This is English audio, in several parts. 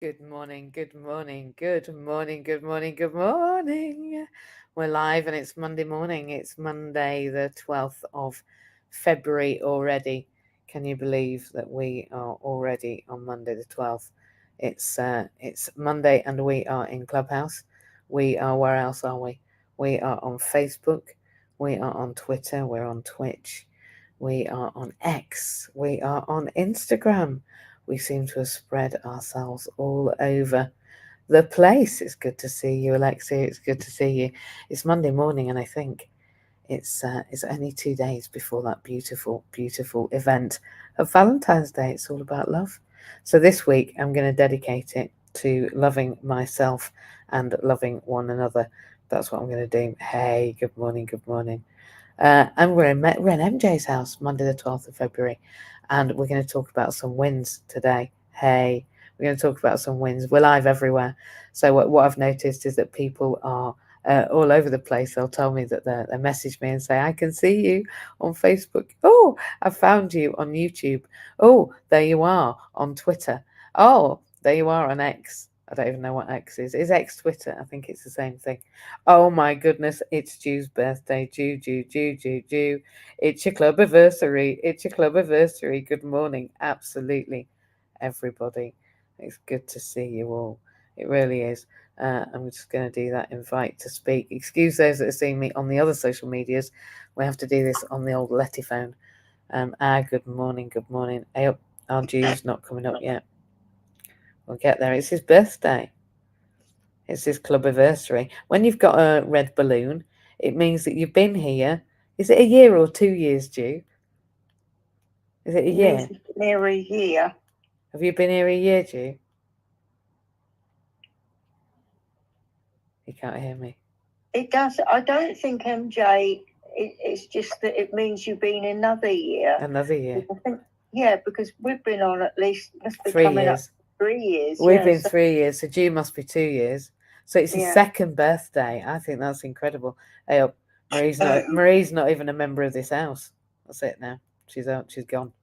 Good morning, good morning, good morning, good morning, good morning. We're live and it's Monday morning. It's Monday, the 12th of February already. Can you believe that we are already on Monday the 12th? It's Monday and we are in Clubhouse. We are, where else are we? We are on Facebook. We are on Twitter. We're on Twitch. We are on X. We are on Instagram. We seem to have spread ourselves all over the place. It's good to see you, Alexia. It's good to see you. It's Monday morning, and I think it's only 2 days before that beautiful, beautiful event of Valentine's Day. It's all about love. So this week, I'm going to dedicate it to loving myself and loving one another. That's what I'm going to do. Hey, good morning, good morning. And we're in MJ's house Monday the 12th of February, and we're going to talk about some wins today. Hey, we're going to talk about some wins. We're live everywhere. So what I've noticed is that people are all over the place. They'll tell me that they message me and say, I can see you on Facebook. Oh, I found you on YouTube. Oh, there you are on Twitter. Oh, there you are on X. I don't even know what X is. Is X Twitter? I think it's the same thing. Oh my goodness, it's Ju's birthday. Ju. It's your club anniversary. It's your club anniversary. Good morning. Absolutely, everybody. It's good to see you all. It really is. I'm just going to do that invite to speak. Excuse those that are seeing me on the other social medias. We have to do this on the old Letty phone. Good morning, good morning. Hey, our Ju's not coming up yet. We'll get there. It's his birthday. It's his club anniversary. When you've got a red balloon, it means that you've been here. Is it a year or 2 years, Ju? Is it a year? Near a year. Have you been here a year, Ju? You can't hear me. It does. I don't think, MJ, it's just that it means you've been another year. Another year. I think, yeah, because we've been on at least, must be 3 coming years. up 3 years. We've been 3 years, so Ju must be 2 years. So it's his second birthday. I think that's incredible. Hey up. Marie's not even a member of this house. That's it now. She's out. She's gone.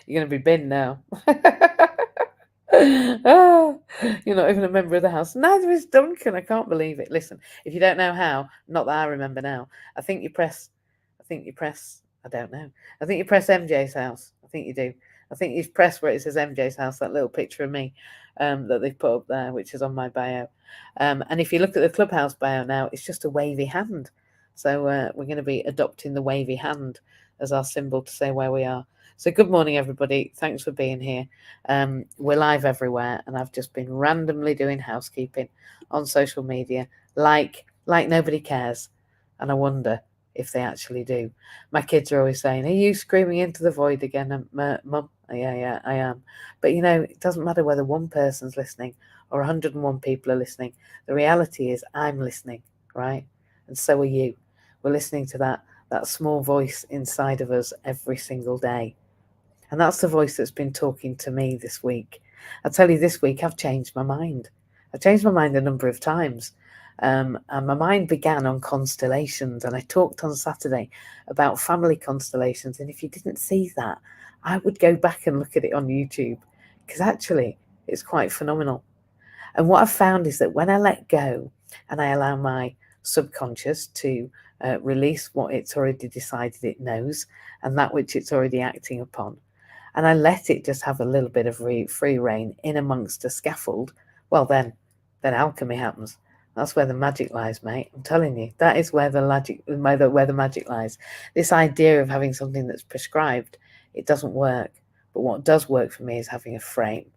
You're going to be binned now. You're not even a member of the house. Neither is Duncan. I can't believe it. Listen, if you don't know how, not that I remember now, I think you press, I don't know. I think you press MJ's house. I think you do. I think you press where it says MJ's house, that little picture of me that they've put up there, which is on my bio. And if you look at the Clubhouse bio now, it's just a wavy hand. So we're going to be adopting the wavy hand as our symbol to say where we are. So good morning, everybody. Thanks for being here. We're live everywhere, and I've just been randomly doing housekeeping on social media, like nobody cares. And I wonder if they actually do. My kids are always saying, "Are you screaming into the void again, Mum?" Yeah, I am. But it doesn't matter whether one person's listening or 101 people are listening. The reality is, I'm listening, right? And so are you. We're listening to that small voice inside of us every single day. And that's the voice that's been talking to me this week. I tell you, this week I've changed my mind. I've changed my mind a number of times. And my mind began on constellations. And I talked on Saturday about family constellations. And if you didn't see that, I would go back and look at it on YouTube. Because actually, it's quite phenomenal. And what I've found is that when I let go and I allow my subconscious to release what it's already decided it knows and that which it's already acting upon, and I let it just have a little bit of free reign in amongst a scaffold, well then alchemy happens. That's where the magic lies, mate. I'm telling you, that is where the magic lies. This idea of having something that's prescribed, it doesn't work. But what does work for me is having a frame.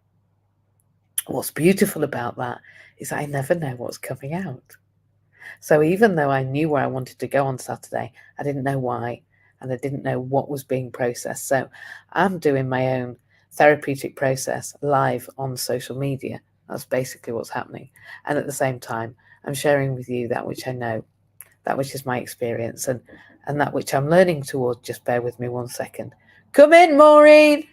What's beautiful about that is I never know what's coming out. So even though I knew where I wanted to go on Saturday, I didn't know why. And I didn't know what was being processed. So I'm doing my own therapeutic process live on social media. That's basically what's happening. And at the same time, I'm sharing with you that which I know, that which is my experience, and that which I'm learning towards. Just bear with me 1 second. Come in, Maureen.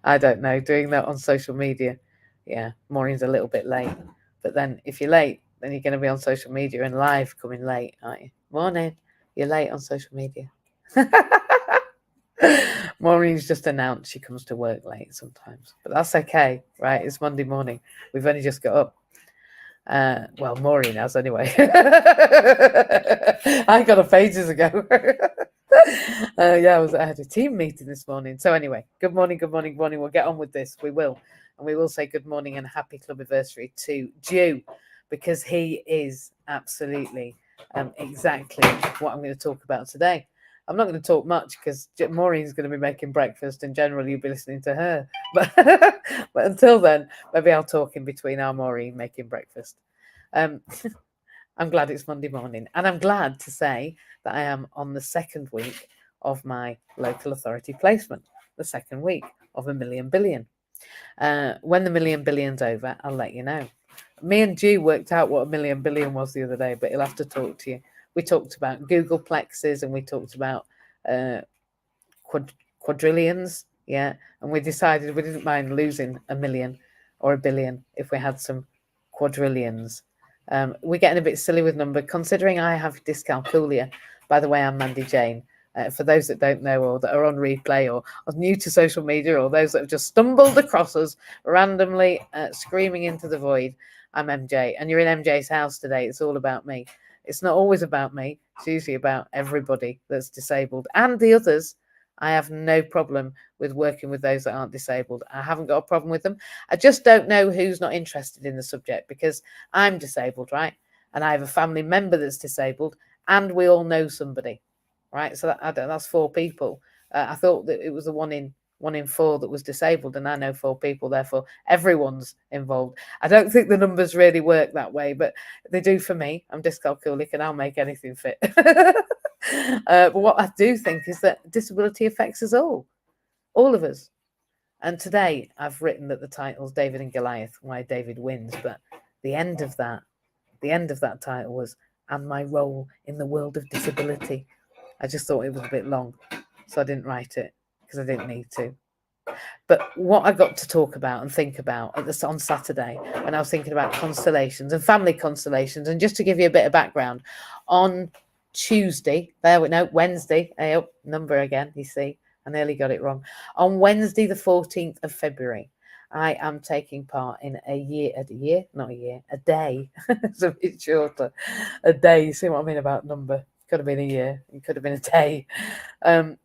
I don't know, doing that on social media. Yeah, Maureen's a little bit late. But then if you're late, then you're going to be on social media and live coming late, aren't you? Morning. You're late on social media. Maureen's just announced she comes to work late sometimes, but that's okay, right? It's Monday morning. We've only just got up. Well, Maureen has anyway. I got up ages ago. I had a team meeting this morning. So anyway, good morning. We'll get on with this. We will. And we will say good morning and happy club anniversary to Jew, because he is absolutely exactly what I'm going to talk about today. I'm not going to talk much because Maureen's going to be making breakfast, and generally you'll be listening to her. But until then, maybe I'll talk in between our Maureen making breakfast. I'm glad it's Monday morning, and I'm glad to say that I am on the second week of my local authority placement, the second week of 1,000,000 billion. When the 1,000,000 billion's over, I'll let you know. Me and Jew worked out what 1,000,000 billion was the other day, but he'll have to talk to you. We talked about Googleplexes, and we talked about quadrillions, yeah, and we decided we didn't mind losing 1,000,000 or 1 billion if we had some quadrillions. We're getting a bit silly with number, considering I have dyscalculia. By the way, I'm Mandy Jane. For those that don't know, or that are on replay, or are new to social media, or those that have just stumbled across us randomly, screaming into the void, I'm MJ, and you're in MJ's house today. It's all about me. It's not always about me. It's usually about everybody that's disabled and the others. I have no problem with working with those that aren't disabled. I haven't got a problem with them. I just don't know who's not interested in the subject, because I'm disabled, right? And I have a family member that's disabled, and we all know somebody, right? So that's 4 people. I thought that it was the one in 4 that was disabled, and I know 4 people, therefore everyone's involved. I don't think the numbers really work that way, but they do for me. I'm dyscalculic and I'll make anything fit. But what I do think is that disability affects us all of us. And today I've written that the title's David and Goliath, why David wins, but the end of that title was, and my role in the world of disability. I just thought it was a bit long, so I didn't write it because I didn't need to. But what I got to talk about and think about on Saturday, when I was thinking about constellations and family constellations, and just to give you a bit of background, on Wednesday, number again, you see, I nearly got it wrong. On Wednesday, the 14th of February, I am taking part in a day. It's a bit shorter. A day, see what I mean about number? Could have been a year, it could have been a day. A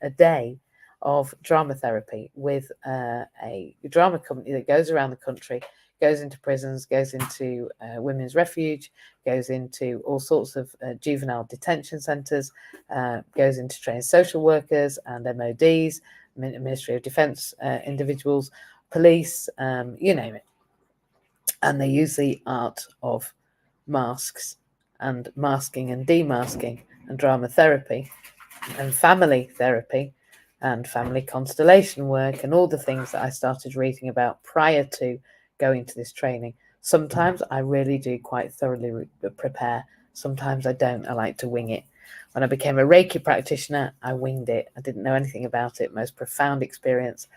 day of drama therapy with a drama company that goes around the country, goes into prisons, goes into women's refuge, goes into all sorts of juvenile detention centres, goes into trained social workers and MODs, Ministry of Defence individuals, police, you name it. And they use the art of masks and masking and demasking and drama therapy and family therapy and family constellation work and all the things that I started reading about prior to going to this training. Sometimes I really do quite thoroughly prepare. Sometimes I don't. I like to wing it. When I became a Reiki practitioner, I winged it. I didn't know anything about it. Most profound experience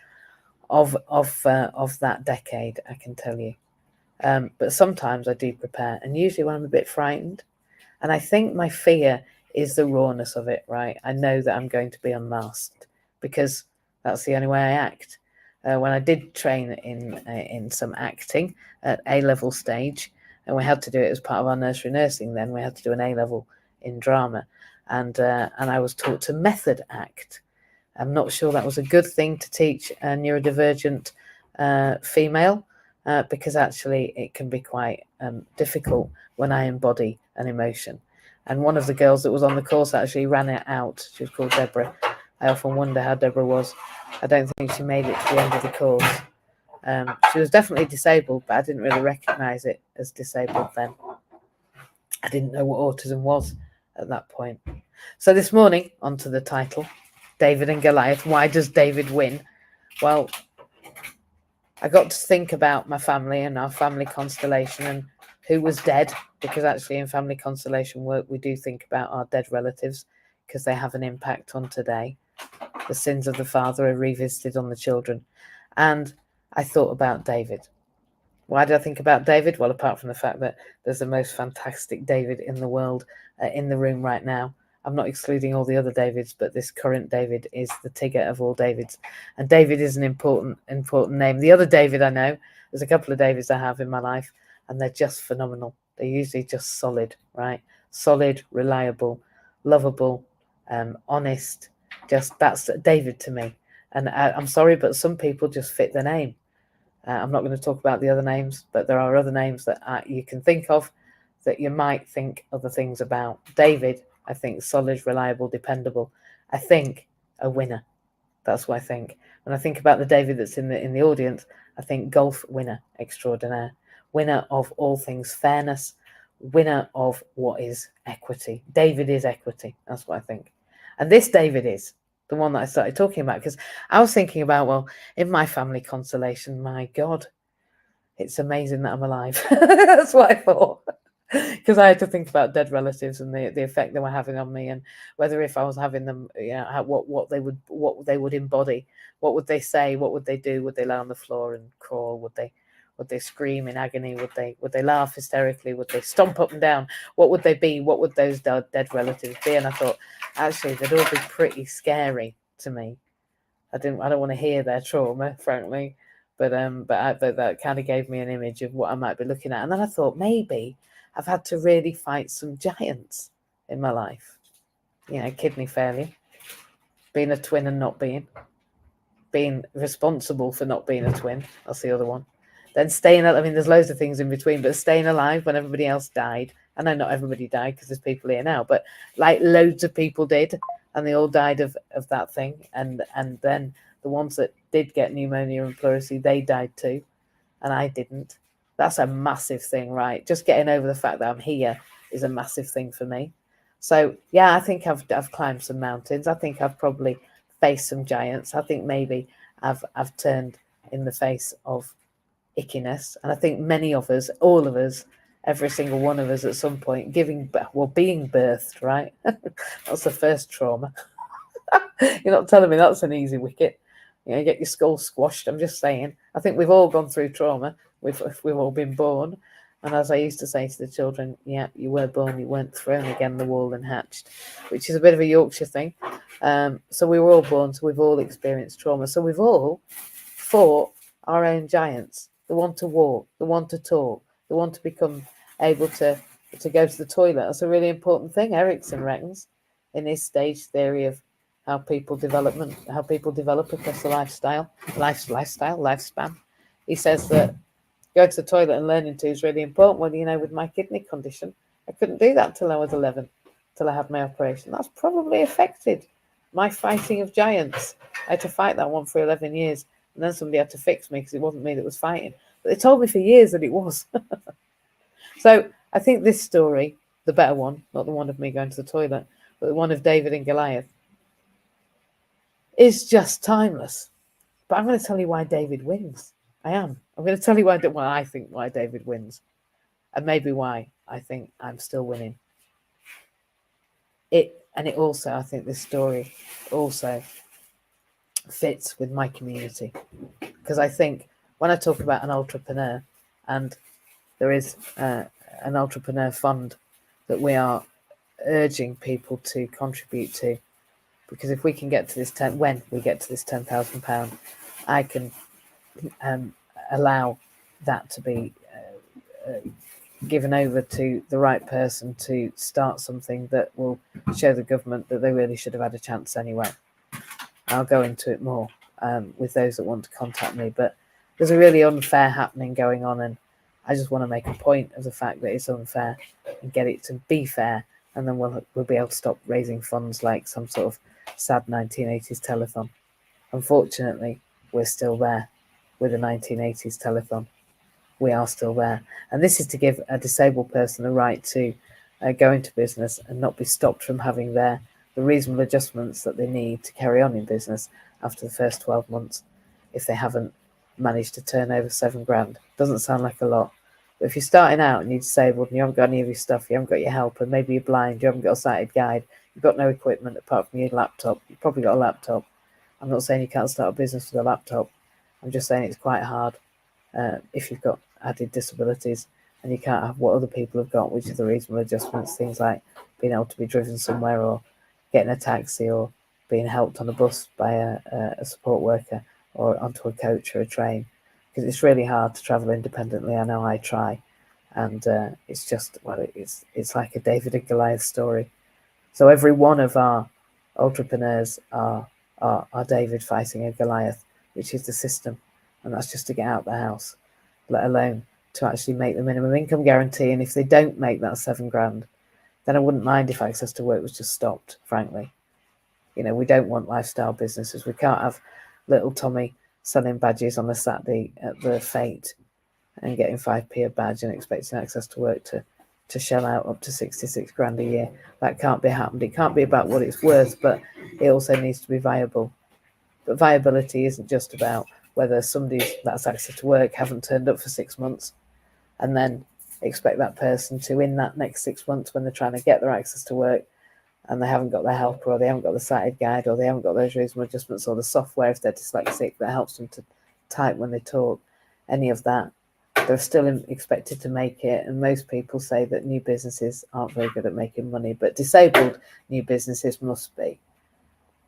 of that decade, I can tell you. But sometimes I do prepare, and usually when I'm a bit frightened, and I think my fear is the rawness of it, right? I know that I'm going to be unmasked because that's the only way I act. When I did train in some acting at A-level stage, and we had to do it as part of our nursery nursing, then we had to do an A-level in drama, and I was taught to method act. I'm not sure that was a good thing to teach a neurodivergent female, because actually it can be quite difficult when I embody an emotion. And one of the girls that was on the course actually ran it out. She was called Deborah. I often wonder how Deborah was. I don't think she made it to the end of the course. She was definitely disabled, but I didn't really recognise it as disabled then. I didn't know what autism was at that point. So this morning, onto the title, David and Goliath. Why does David win? Well, I got to think about my family and our family constellation and who was dead, because actually in family constellation work, we do think about our dead relatives because they have an impact on today. The sins of the father are revisited on the children. And I thought about David. Why did I think about David? Well, apart from the fact that there's the most fantastic David in the world in the room right now. I'm not excluding all the other Davids, but this current David is the Tigger of all Davids. And David is an important name. The other David I know, there's a couple of Davids I have in my life, and they're just phenomenal. They're usually just solid, right? Solid, reliable, lovable, honest. Just that's David to me. And I'm sorry, but some people just fit the name. I'm not going to talk about the other names, but there are other names that you can think of that you might think other things about. David, I think solid, reliable, dependable. I think a winner. That's what I think. When I think about the David that's in the audience, I think golf winner extraordinaire, winner of all things fairness, winner of what is equity. David is equity. That's what I think. And this David is the one that I started talking about, because I was thinking about, well, in my family constellation, my God, it's amazing that I'm alive. That's what I thought. Because I had to think about dead relatives and the effect they were having on me, and whether if I was having them, what they would embody, what would they say, what would they do? Would they lie on the floor and crawl? Would they scream in agony? Would they laugh hysterically? Would they stomp up and down? What would they be? What would those dead relatives be? And I thought, actually, they'd all be pretty scary to me. I don't want to hear their trauma, frankly, but that kind of gave me an image of what I might be looking at. And then I thought, maybe I've had to really fight some giants in my life. Kidney failure, being a twin and not being responsible for not being a twin. That's the other one. Then there's loads of things in between, but staying alive when everybody else died. I know not everybody died because there's people here now, but like loads of people did, and they all died of that thing. And then the ones that did get pneumonia and pleurisy, they died too, and I didn't. That's a massive thing, right? Just getting over the fact that I'm here is a massive thing for me. So yeah, I think I've climbed some mountains. I think I've probably faced some giants. I think maybe I've turned in the face of ickiness, and I think many of us, all of us, every single one of us at some point being birthed, right? That's the first trauma. You're not telling me that's an easy wicket. You get your skull squashed. I'm just saying. I think we've all gone through trauma. We've all been born. And as I used to say to the children, yeah, you were born, you weren't thrown against the wall and hatched, which is a bit of a Yorkshire thing. So we were all born, so we've all experienced trauma. So we've all fought our own giants. The one to walk, the one to talk, the one to become able to go to the toilet. That's a really important thing, Erickson reckons, in his stage theory of how people develop across the lifespan. He says that going to the toilet and learning to is really important. Well, with my kidney condition, I couldn't do that till I was 11, till I had my operation. That's probably affected my fighting of giants. I had to fight that one for 11 years, and then somebody had to fix me because it wasn't me that was fighting. But they told me for years that it was. So I think this story, the better one, not the one of me going to the toilet, but the one of David and Goliath, is just timeless. But I'm going to tell you why David wins. I'm going to tell you why I think why David wins, and maybe why I think I'm still winning. It also, I think this story also fits with my community, because I think when I talk about an entrepreneur, and there is an entrepreneur fund that we are urging people to contribute to, because if we can get to this when we get to this £10,000, I can allow that to be given over to the right person to start something that will show the government that they really should have had a chance anyway. I'll go into it more with those that want to contact me, but there's a really unfair happening going on, and I just want to make a point of the fact that it's unfair and get it to be fair, and then we'll be able to stop raising funds like some sort of sad 1980s telethon. Unfortunately, we're still there with the 1980s telethon. We are still there, and this is to give a disabled person the right to go into business and not be stopped from having the reasonable adjustments that they need to carry on in business after the first 12 months if they haven't managed to turn over £7,000. Doesn't sound like a lot, but if you're starting out and you're disabled and you haven't got any of your stuff, you haven't got your helper, maybe you're blind, you haven't got a sighted guide, you've got no equipment apart from your laptop. You've probably got a laptop. I'm not saying you can't start a business with a laptop. I'm just saying it's quite hard if you've got added disabilities and you can't have what other people have got, which is the reasonable adjustments, things like being able to be driven somewhere or getting a taxi or being helped on a bus by a support worker or onto a coach or a train, because it's really hard to travel independently. I know I try, and it's just, well, it's like a David and Goliath story. So every one of our entrepreneurs are David fighting a Goliath, which is the system, and that's just to get out of the house, let alone to actually make the minimum income guarantee. And if they don't make that $7,000, then I wouldn't mind if access to work was just stopped, frankly. We don't want lifestyle businesses. We can't have little Tommy selling badges on a Saturday at the Fete and getting 5p a badge and expecting access to work to shell out up to $66,000 a year. That can't be happened. It can't be about what it's worth, but it also needs to be viable. But viability isn't just about whether somebody that's access to work haven't turned up for 6 months and then expect that person to, in that next 6 months when they're trying to get their access to work and they haven't got their helper, or they haven't got the sighted guide, or they haven't got those reasonable adjustments, or the software if they're dyslexic that helps them to type when they talk, any of that, they're still expected to make it. And most people say that new businesses aren't very good at making money, but disabled new businesses must be.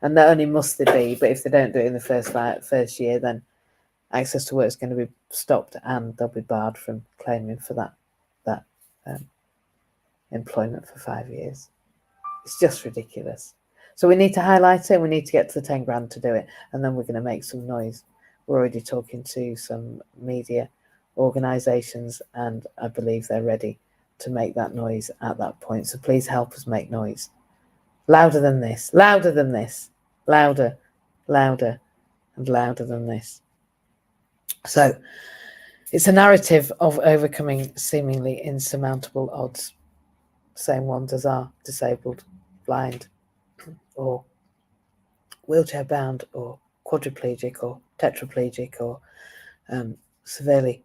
And not only must they be, but if they don't do it in the first year, then access to work is going to be stopped and they'll be barred from claiming for that employment for 5 years. It's just ridiculous. So we need to highlight it. We need to get to the $10,000 to do it, and then we're going to make some noise. We're already talking to some media organisations, and I believe they're ready to make that noise at that point. So please help us make noise. Louder than this, louder than this, louder, louder, and louder than this. So it's a narrative of overcoming seemingly insurmountable odds, same ones as are disabled, blind, or wheelchair bound, or quadriplegic, or tetraplegic, or severely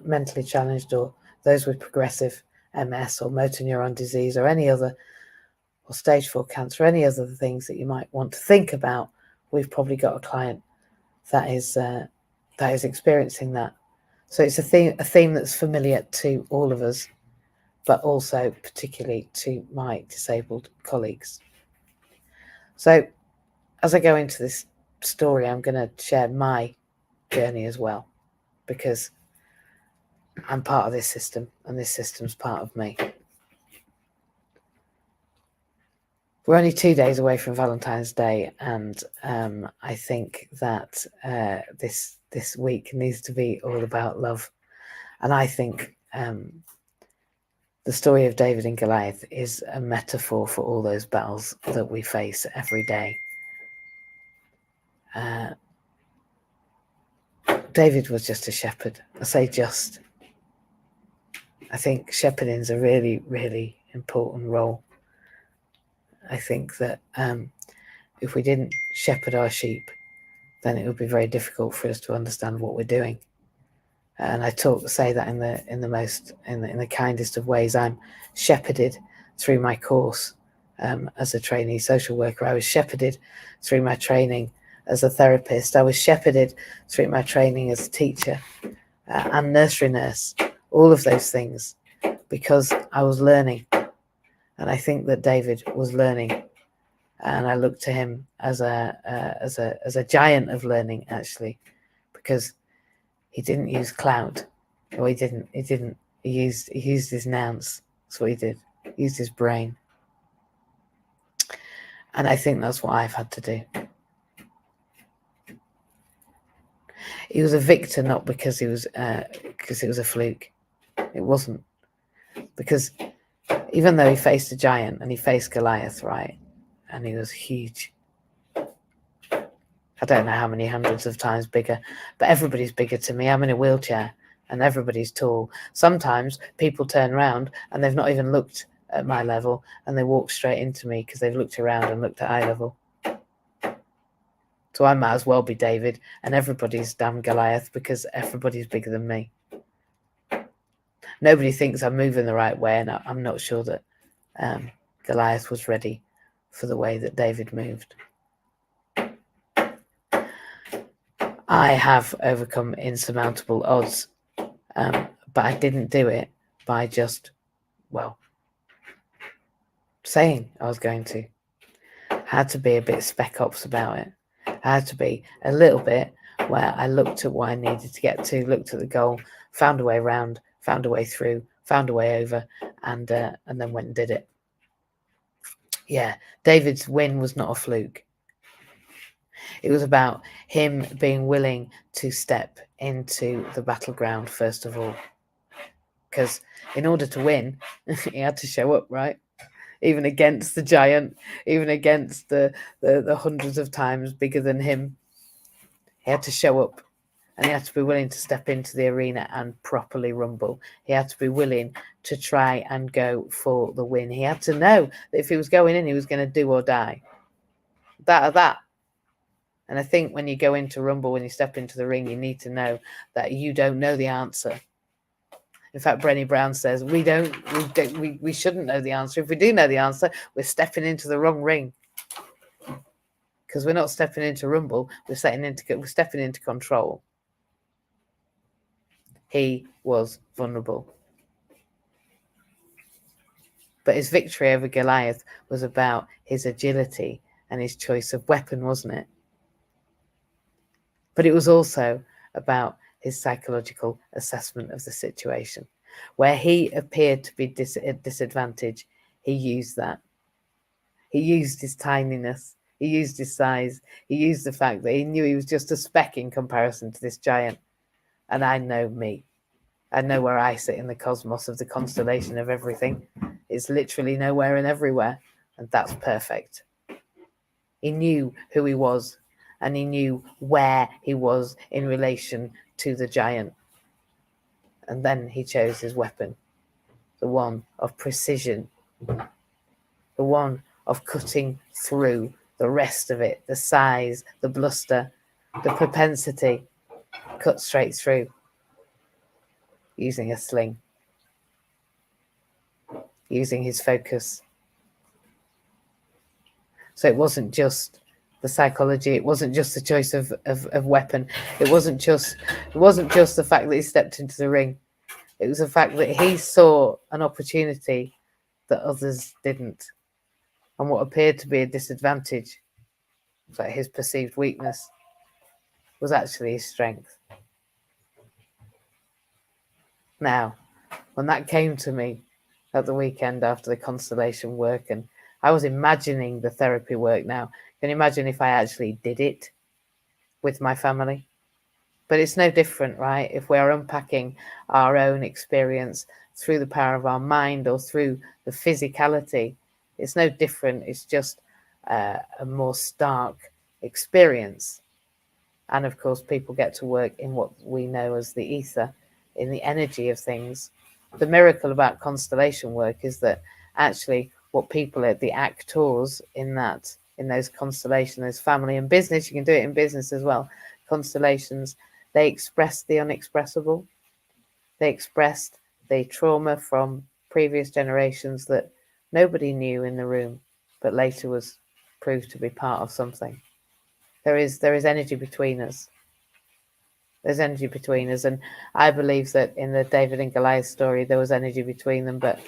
mentally challenged, or those with progressive MS or motor neuron disease, or any other, or stage 4 cancer, any other things that you might want to think about. We've probably got a client that is experiencing that. So it's a theme that's familiar to all of us, but also particularly to my disabled colleagues. So as I go into this story, I'm going to share my journey as well, because I'm part of this system and this system's part of me. We're only 2 days away from Valentine's Day, and I think that this week needs to be all about love. And I think the story of David and Goliath is a metaphor for all those battles that we face every day. David was just a shepherd. I say just. I think shepherding's a really, really important role. I think that if we didn't shepherd our sheep, then it would be very difficult for us to understand what we're doing. And I say that in the kindest of ways. I'm shepherded through my course as a trainee social worker. I was shepherded through my training as a therapist. I was shepherded through my training as a teacher and nursery nurse. All of those things, because I was learning. And I think that David was learning, and I look to him as a giant of learning, actually, because he didn't use clout. Or he used his nouns. That's what he did. He used his brain. And I think that's what I've had to do. He was a victor, not because it was a fluke. It wasn't. Because even though he faced a giant and he faced Goliath, right, and he was huge, I don't know how many hundreds of times bigger, but everybody's bigger to me. I'm in a wheelchair and everybody's tall. Sometimes people turn around and they've not even looked at my level and they walk straight into me because they've looked around and looked at eye level. So I might as well be David and everybody's damn Goliath, because everybody's bigger than me. Nobody thinks I'm moving the right way, and I'm not sure that Goliath was ready for the way that David moved. I have overcome insurmountable odds, but I didn't do it by just, saying I was going to. had to be a bit spec ops about it. I had to be a little bit where I looked at what I needed to get to, looked at the goal, found a way around, found a way through, found a way over, and then went and did it. Yeah, David's win was not a fluke. It was about him being willing to step into the battleground first of all. Because in order to win, he had to show up, right? Even against the giant, even against the hundreds of times bigger than him. He had to show up, and he had to be willing to step into the arena and properly rumble. He had to be willing to try and go for the win. He had to know that if he was going in, he was going to do or die. That or that. And I think when you go into rumble, when you step into the ring, you need to know that you don't know the answer. In fact, Brené Brown says we shouldn't know the answer. If we do know the answer, we're stepping into the wrong ring. Because we're not stepping into rumble, we're stepping into control. He was vulnerable. But his victory over Goliath was about his agility and his choice of weapon, wasn't it? But it was also about his psychological assessment of the situation. Where he appeared to be at disadvantage, he used that. He used his tininess. He used his size. He used the fact that he knew he was just a speck in comparison to this giant. And I know me. I know where I sit in the cosmos of the constellation of everything. It's literally nowhere and everywhere. And that's perfect. He knew who he was, and he knew where he was in relation to the giant. And then he chose his weapon, the one of precision, the one of cutting through the rest of it, the size, the bluster, the propensity, cut straight through, using a sling, using his focus. So it wasn't just the psychology, it wasn't just the choice of weapon, it wasn't just the fact that he stepped into the ring. It was the fact that he saw an opportunity that others didn't. And what appeared to be a disadvantage, like his perceived weakness, was actually his strength. Now, when that came to me at the weekend after the constellation work, and I was imagining the therapy work now, can you imagine if I actually did it with my family? But it's no different, right? If we're unpacking our own experience through the power of our mind or through the physicality, it's no different. It's just a more stark experience. And of course, people get to work in what we know as the ether, in the energy of things. The miracle about constellation work is that actually what people are, the actors in those constellations, those family and business, you can do it in business as well, constellations, they expressed the unexpressible. They expressed the trauma from previous generations that nobody knew in the room, but later was proved to be part of something. There is energy between us. There's energy between us. And I believe that in the David and Goliath story, there was energy between them, but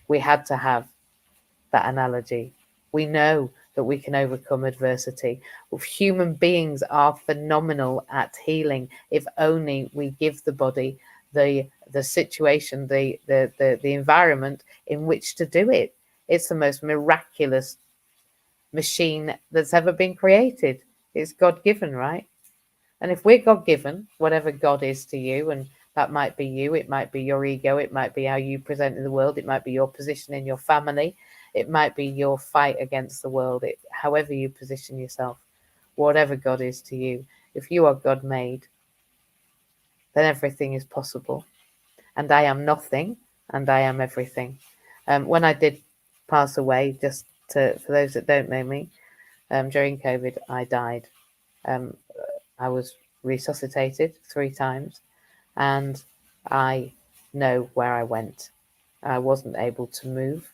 we had to have that analogy. We know that we can overcome adversity. Human beings are phenomenal at healing if only we give the body the situation, the environment in which to do it. It's the most miraculous machine that's ever been created. It's God-given, right? And if we're God-given, whatever God is to you, and that might be you, it might be your ego, it might be how you present in the world, it might be your position in your family, it might be your fight against the world, however you position yourself, whatever God is to you. If you are God-made, then everything is possible. And I am nothing, and I am everything. When I did pass away, for those that don't know me, during COVID, I died. I was resuscitated 3 times, and I know where I went. I wasn't able to move.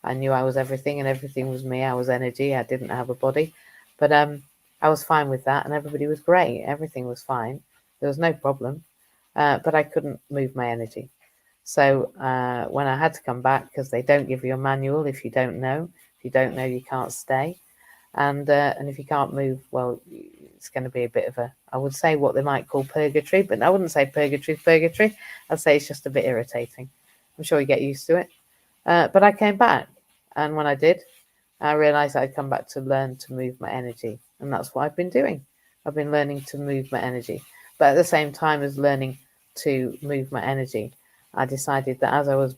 I knew I was everything, and everything was me. I was energy. I didn't have a body, but I was fine with that, and everybody was great. Everything was fine. There was no problem, but I couldn't move my energy. So when I had to come back, because they don't give you a manual if you don't know. If you don't know, you can't stay. And if you can't move, well, it's going to be a bit of a, I would say what they might call purgatory, but I wouldn't say purgatory. I'd say it's just a bit irritating. I'm sure you get used to it. But I came back, and when I did, I realised I'd come back to learn to move my energy, and that's what I've been doing. I've been learning to move my energy, but at the same time as learning to move my energy, I decided that as I was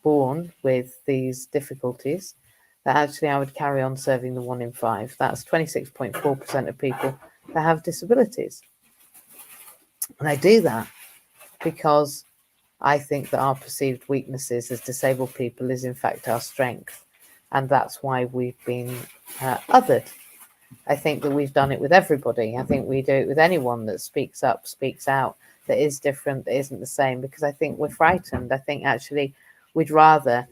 born with these difficulties, that actually I would carry on serving the 1 in 5. That's 26.4% of people that have disabilities. And I do that because I think that our perceived weaknesses as disabled people is in fact our strength. And that's why we've been othered. I think that we've done it with everybody. I think we do it with anyone that speaks up, speaks out, that is different, that isn't the same, because I think we're frightened. I think actually we'd rather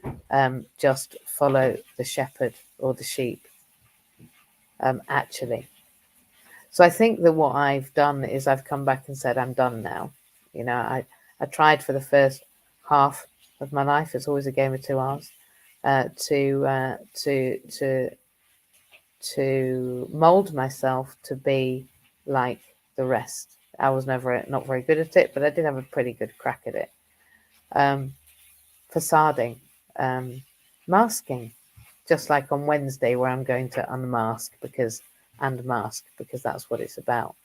just follow the shepherd or the sheep, actually. So I think that what I've done is I've come back and said, I'm done now. You know, I tried for the first half of my life, it's always a game of 2 hours, to mold myself to be like the rest. I was not very good at it, but I did have a pretty good crack at it. Facading, masking, just like on Wednesday where I'm going to unmask because that's what it's about.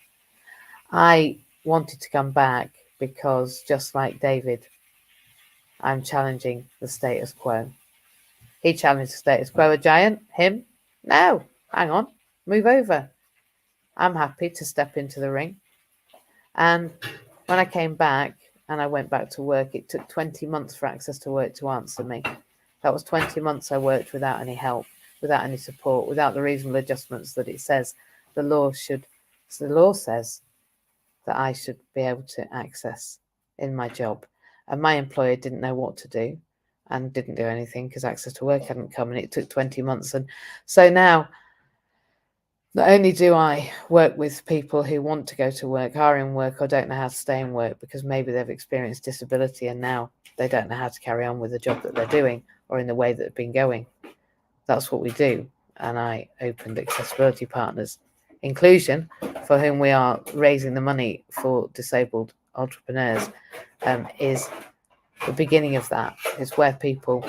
I wanted to come back because just like David, I'm challenging the status quo. He challenged the status quo, a giant, him? No, hang on, move over. I'm happy to step into the ring. And when I came back and I went back to work, it took 20 months for Access to Work to answer me. That was 20 months I worked without any help, without any support, without the reasonable adjustments that it says the law says that I should be able to access in my job. And my employer didn't know what to do and didn't do anything because Access to Work hadn't come, and it took 20 months. And so now, not only do I work with people who want to go to work, are in work, or don't know how to stay in work because maybe they've experienced disability and now they don't know how to carry on with the job that they're doing or in the way that they've been going. That's what we do. And I opened Accessibility Partners Inclusion, for whom we are raising the money for disabled entrepreneurs, is the beginning of that. It's where people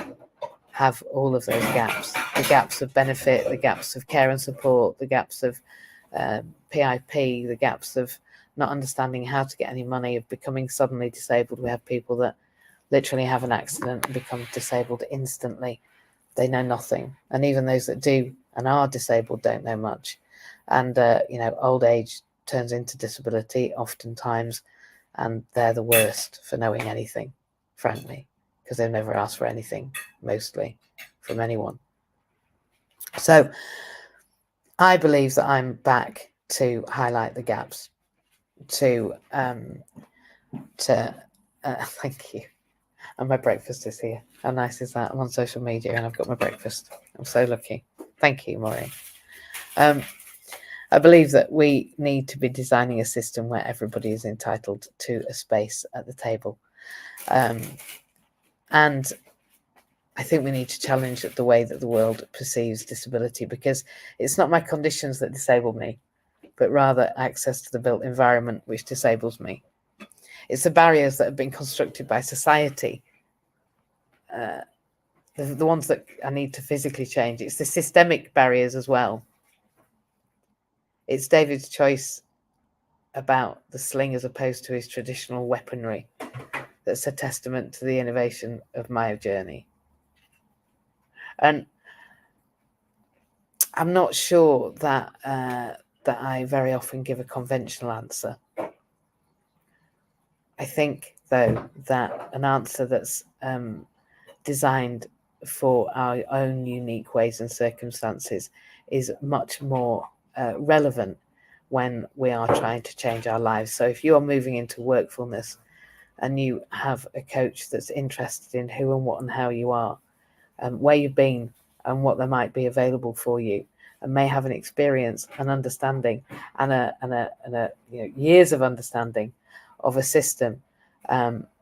have all of those gaps, the gaps of benefit, the gaps of care and support, the gaps of PIP, the gaps of not understanding how to get any money, of becoming suddenly disabled. We have people that literally have an accident and become disabled instantly. They know nothing. And even those that do and are disabled don't know much. And, old age turns into disability oftentimes, and they're the worst for knowing anything, frankly, because they've never asked for anything, mostly, from anyone. So I believe that I'm back to highlight the gaps, to thank you. And my breakfast is here. How nice is that? I'm on social media and I've got my breakfast. I'm so lucky. Thank you, Maureen. I believe that we need to be designing a system where everybody is entitled to a space at the table. And I think we need to challenge the way that the world perceives disability, because it's not my conditions that disable me, but rather access to the built environment which disables me. It's the barriers that have been constructed by society, the ones that I need to physically change. It's the systemic barriers as well. It's David's choice about the sling as opposed to his traditional weaponry that's a testament to the innovation of my journey. And I'm not sure that I very often give a conventional answer. I think, though, that an answer that's designed for our own unique ways and circumstances is much more relevant when we are trying to change our lives. So if you are moving into workfulness and you have a coach that's interested in who and what and how you are, where you've been and what there might be available for you, and may have an experience, an understanding, and a years of understanding of a system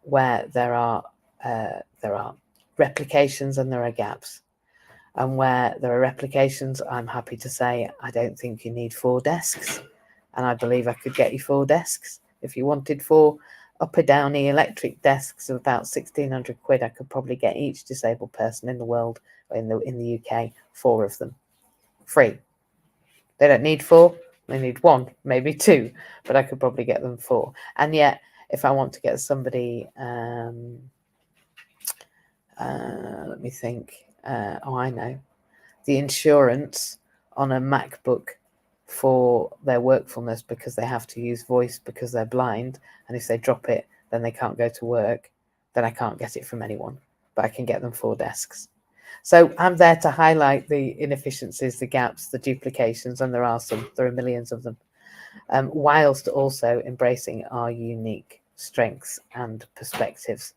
where there are replications and there are gaps. And where there are replications, I'm happy to say I don't think you need 4 desks. And I believe I could get you 4 desks. If you wanted 4 upper downy electric desks of about 1,600 quid, I could probably get each disabled person in the world, in the UK, 4 of them, free. They don't need 4, they need 1, maybe 2, but I could probably get them 4. And yet, if I want to get somebody, let me think, I know, the insurance on a MacBook for their workfulness because they have to use voice because they're blind, and if they drop it, then they can't go to work, then I can't get it from anyone, but I can get them 4 desks. So I'm there to highlight the inefficiencies, the gaps, the duplications, and there are millions of them, whilst also embracing our unique strengths and perspectives.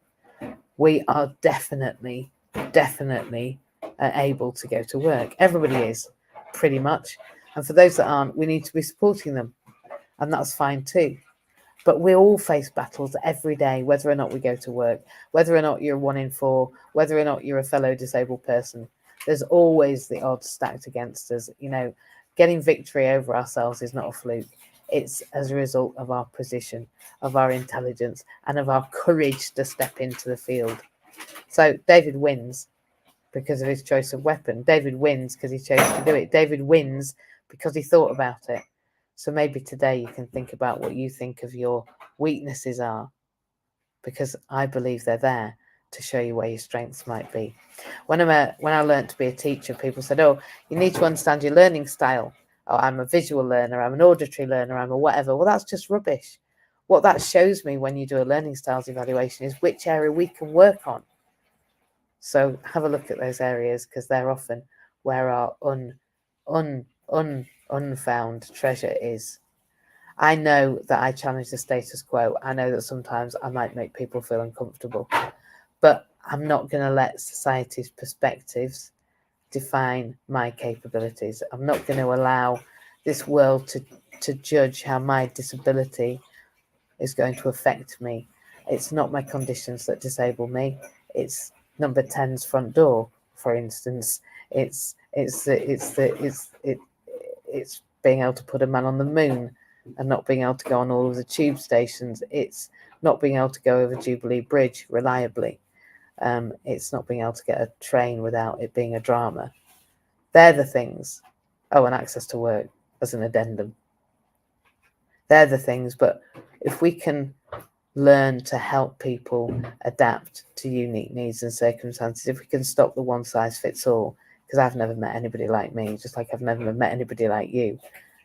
We are definitely able to go to work. Everybody is, pretty much. And for those that aren't, we need to be supporting them. And that's fine too. But we all face battles every day, whether or not we go to work, whether or not you're 1 in 4, whether or not you're a fellow disabled person. There's always the odds stacked against us. You know, getting victory over ourselves is not a fluke. It's as a result of our position, of our intelligence, and of our courage to step into the field. So David wins because of his choice of weapon. David wins because he chose to do it. David wins because he thought about it. So maybe today you can think about what you think of your weaknesses are, because I believe they're there to show you where your strengths might be. When I learned to be a teacher, people said, oh, you need to understand your learning style. Oh, I'm a visual learner, I'm an auditory learner, I'm a whatever. Well, that's just rubbish. What that shows me when you do a learning styles evaluation is which area we can work on. So have a look at those areas, because they're often where our unfound treasure is. I know that I challenge the status quo. I know that sometimes I might make people feel uncomfortable, but I'm not going to let society's perspectives define my capabilities. I'm not going to allow this world to judge how my disability is going to affect me. It's not my conditions that disable me. It's number 10's front door, for instance. It's being able to put a man on the moon and not being able to go on all of the tube stations. It's not being able to go over Jubilee Bridge reliably. It's not being able to get a train without it being a drama. They're the things. Oh, and access to work as an addendum. They're the things. But if we can learn to help people adapt to unique needs and circumstances, if we can stop the one size fits all, because I've never met anybody like me, just like I've never met anybody like you.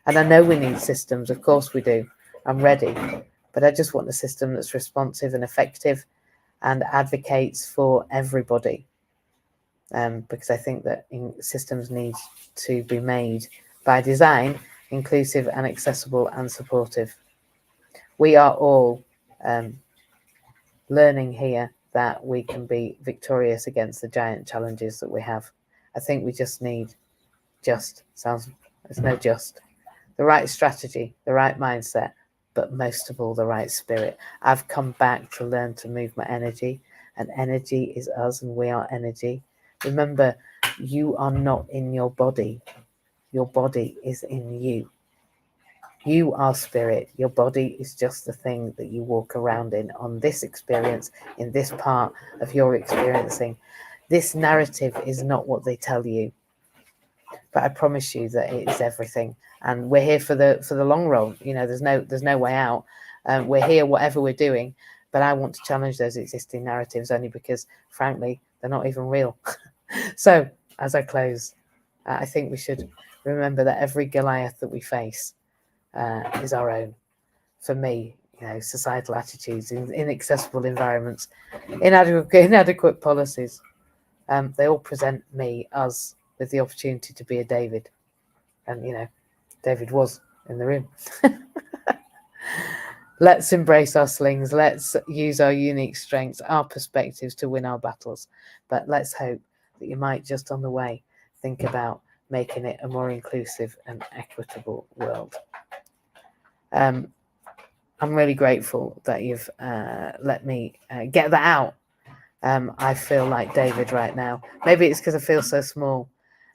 And I know we need systems, of course we do. I'm ready. But I just want a system that's responsive and effective and advocates for everybody. Because I think that systems need to be made by design inclusive and accessible and supportive. We are all learning here that we can be victorious against the giant challenges that we have. I think we just need the right strategy, the right mindset, but most of all, the right spirit. I've come back to learn to move my energy, and energy is us, and we are energy. Remember, you are not in your body. Your body is in you. You are spirit. Your body is just the thing that you walk around in on this experience, in this part of your experiencing. This narrative is not what they tell you, but I promise you that it is everything. And we're here for the long run. You know, there's no way out. We're here, whatever we're doing. But I want to challenge those existing narratives, only because, frankly, they're not even real. So, as I close, I think we should remember that every Goliath that we face is our own. For me, you know, societal attitudes, inaccessible environments, inadequate policies, they all present us with the opportunity to be a David. And, you know, David was in the room. Let's embrace our slings. Let's use our unique strengths, our perspectives to win our battles. But let's hope that you might just on the way think about making it a more inclusive and equitable world. I'm really grateful that you've let me get that out. I feel like David right now. Maybe it's because I feel so small.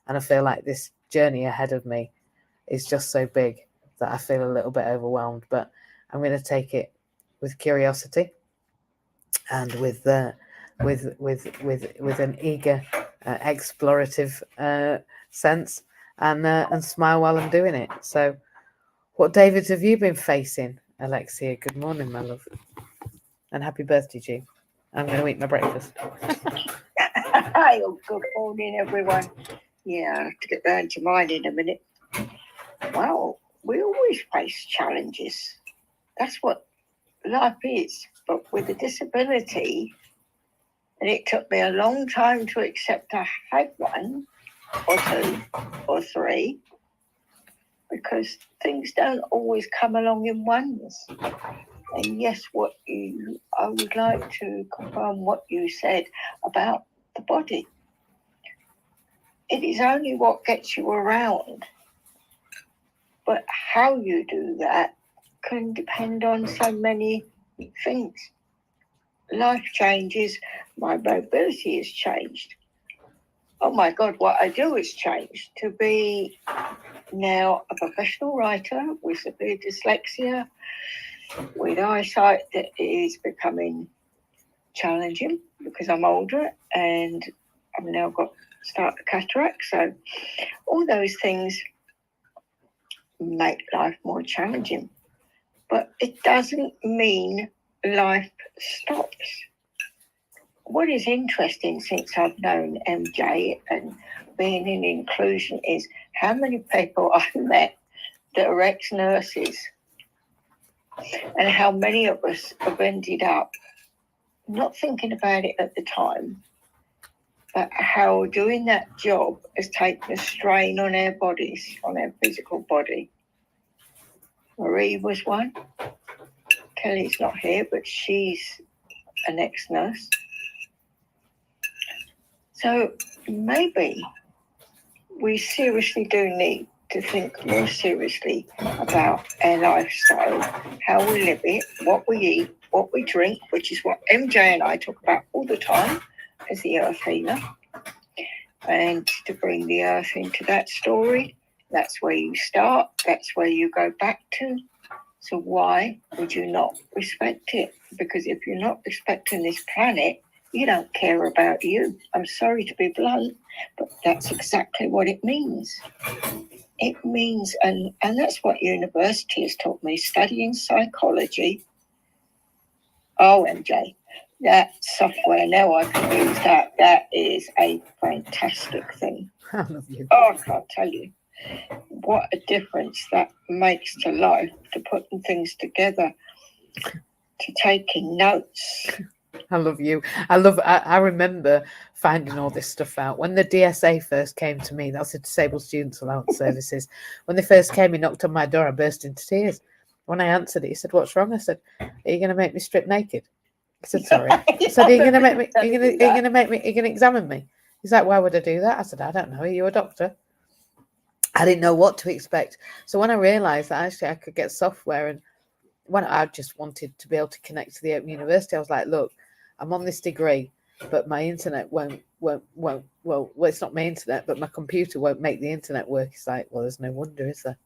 And I feel like this journey ahead of me is just so big that I feel a little bit overwhelmed. But I'm going to take it with curiosity and with an eager, explorative sense, and smile while I'm doing it. So, what David have you been facing, Alexia? Good morning, my love, and happy birthday, Jean. I'm going to eat my breakfast. Hi, good morning, everyone. Yeah, I have to get round to mine in a minute. Well, we always face challenges. That's what life is. But with a disability, and it took me a long time to accept I had one, or two, or three, because things don't always come along in ones. And yes, I would like to confirm what you said about the body. It is only what gets you around. But how you do that can depend on so many things. Life changes, my mobility has changed. Oh my God, what I do has changed. To be now a professional writer with severe dyslexia, with eyesight that is becoming challenging because I'm older and I've now got start a cataract. So all those things make life more challenging. But it doesn't mean life stops. What is interesting since I've known MJ and being in inclusion is how many people I've met that are ex-nurses and how many of us have ended up not thinking about it at the time, but how doing that job has taken a strain on our bodies, on our physical body. Marie was one. Kelly's not here, but she's an ex-nurse. So maybe we seriously do need to think more seriously about our lifestyle, how we live it, what we eat, what we drink, which is what MJ and I talk about all the time as the earth healer. And to bring the earth into that story, that's where you start, that's where you go back to. So why would you not respect it? Because if you're not respecting this planet, you don't care about you. I'm sorry to be blunt, but that's exactly what it means. It means, and that's what university has taught me, studying psychology. Oh, MJ, that software, now I can use that. That is a fantastic thing. I love you. Oh, I can't tell you what a difference that makes to life, to putting things together, to taking notes. I love you. I remember finding all this stuff out when the DSA first came to me. That's the Disabled Students Allowance Services. When they first came, he knocked on my door. I burst into tears. When I answered it, he said, "What's wrong?" I said, "Are you going to make me strip naked?" He said, "Sorry." I said, "Are you going to make me? Are you going to make me? Are you going to examine me?" He's like, "Why would I do that?" I said, "I don't know. Are you a doctor?" I didn't know what to expect. So when I realised that actually I could get software, and when I just wanted to be able to connect to the Open University, I was like, "Look, I'm on this degree, but my internet won't. Well, it's not my internet, but my computer won't make the internet work." It's like, well, there's no wonder, is there?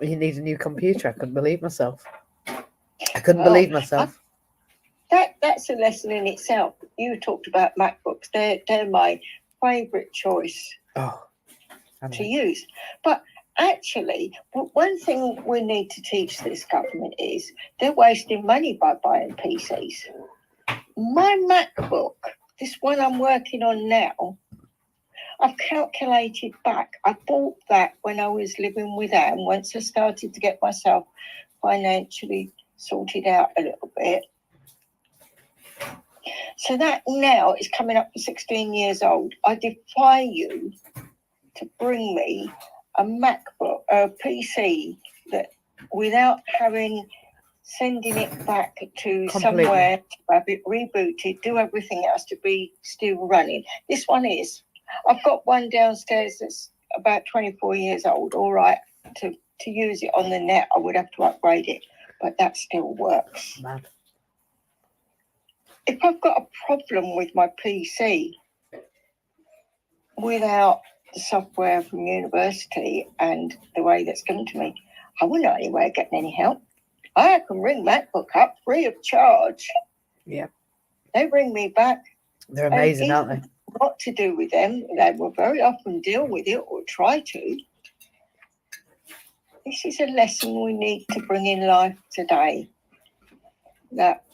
You need a new computer. I couldn't believe myself. Believe myself. That's a lesson in itself. You talked about MacBooks. They're my favourite choice to use. But actually, one thing we need to teach this government is they're wasting money by buying PCs. My MacBook, this one I'm working on now, I've calculated back. I bought that when I was living with Anne, once I started to get myself financially sorted out a little bit. So that now is coming up to 16 years old. I defy you to bring me a MacBook, a PC, that without sending it back to somewhere to have it rebooted, do everything else to be still running. This one is. I've got one downstairs that's about 24 years old. All right, to use it on the net, I would have to upgrade it, but that still works. Mad. If I've got a problem with my PC without the software from university and the way that's given to me, I wouldn't know any way of getting any help. I can ring MacBook up free of charge. Yeah. They ring me back. They're amazing, aren't they? What to do with them, they will very often deal with it or try to. This is a lesson we need to bring in life today. That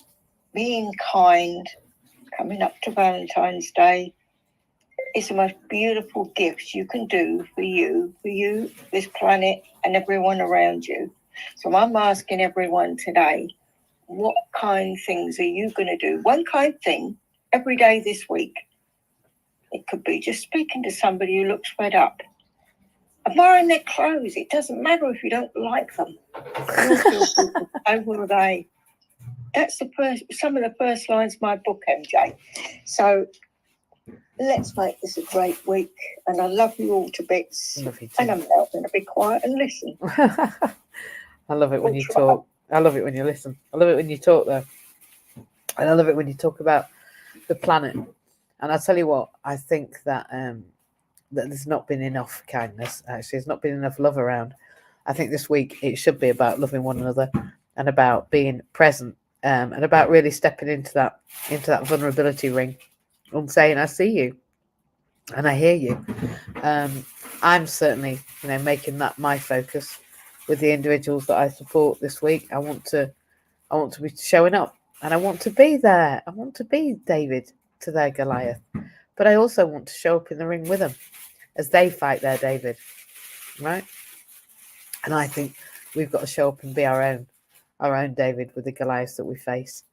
being kind, coming up to Valentine's Day, is the most beautiful gift you can do for you, this planet, and everyone around you. So I'm asking everyone today, what kind things are you going to do? One kind thing every day this week. It could be just speaking to somebody who looks fed up. Admiring their clothes. It doesn't matter if you don't like them. You'll feel good over the day. That's some of the first lines of my book, MJ. So let's make this a great week. And I love you all to bits. Love you too. And I'm now going to be quiet and listen. I love it when you talk. I love it when you listen. I love it when you talk, though. And I love it when you talk about the planet. And I'll tell you what, I think that that there's not been enough kindness. Actually, there's not been enough love around. I think this week it should be about loving one another and about being present and about really stepping into that vulnerability ring and saying, I see you and I hear you. I'm certainly, making that my focus with the individuals that I support this week. I want to be showing up and I want to be there. I want to be David to their Goliath, but I also want to show up in the ring with them as they fight their David, right? And I think we've got to show up and be our own David with the Goliaths that we face.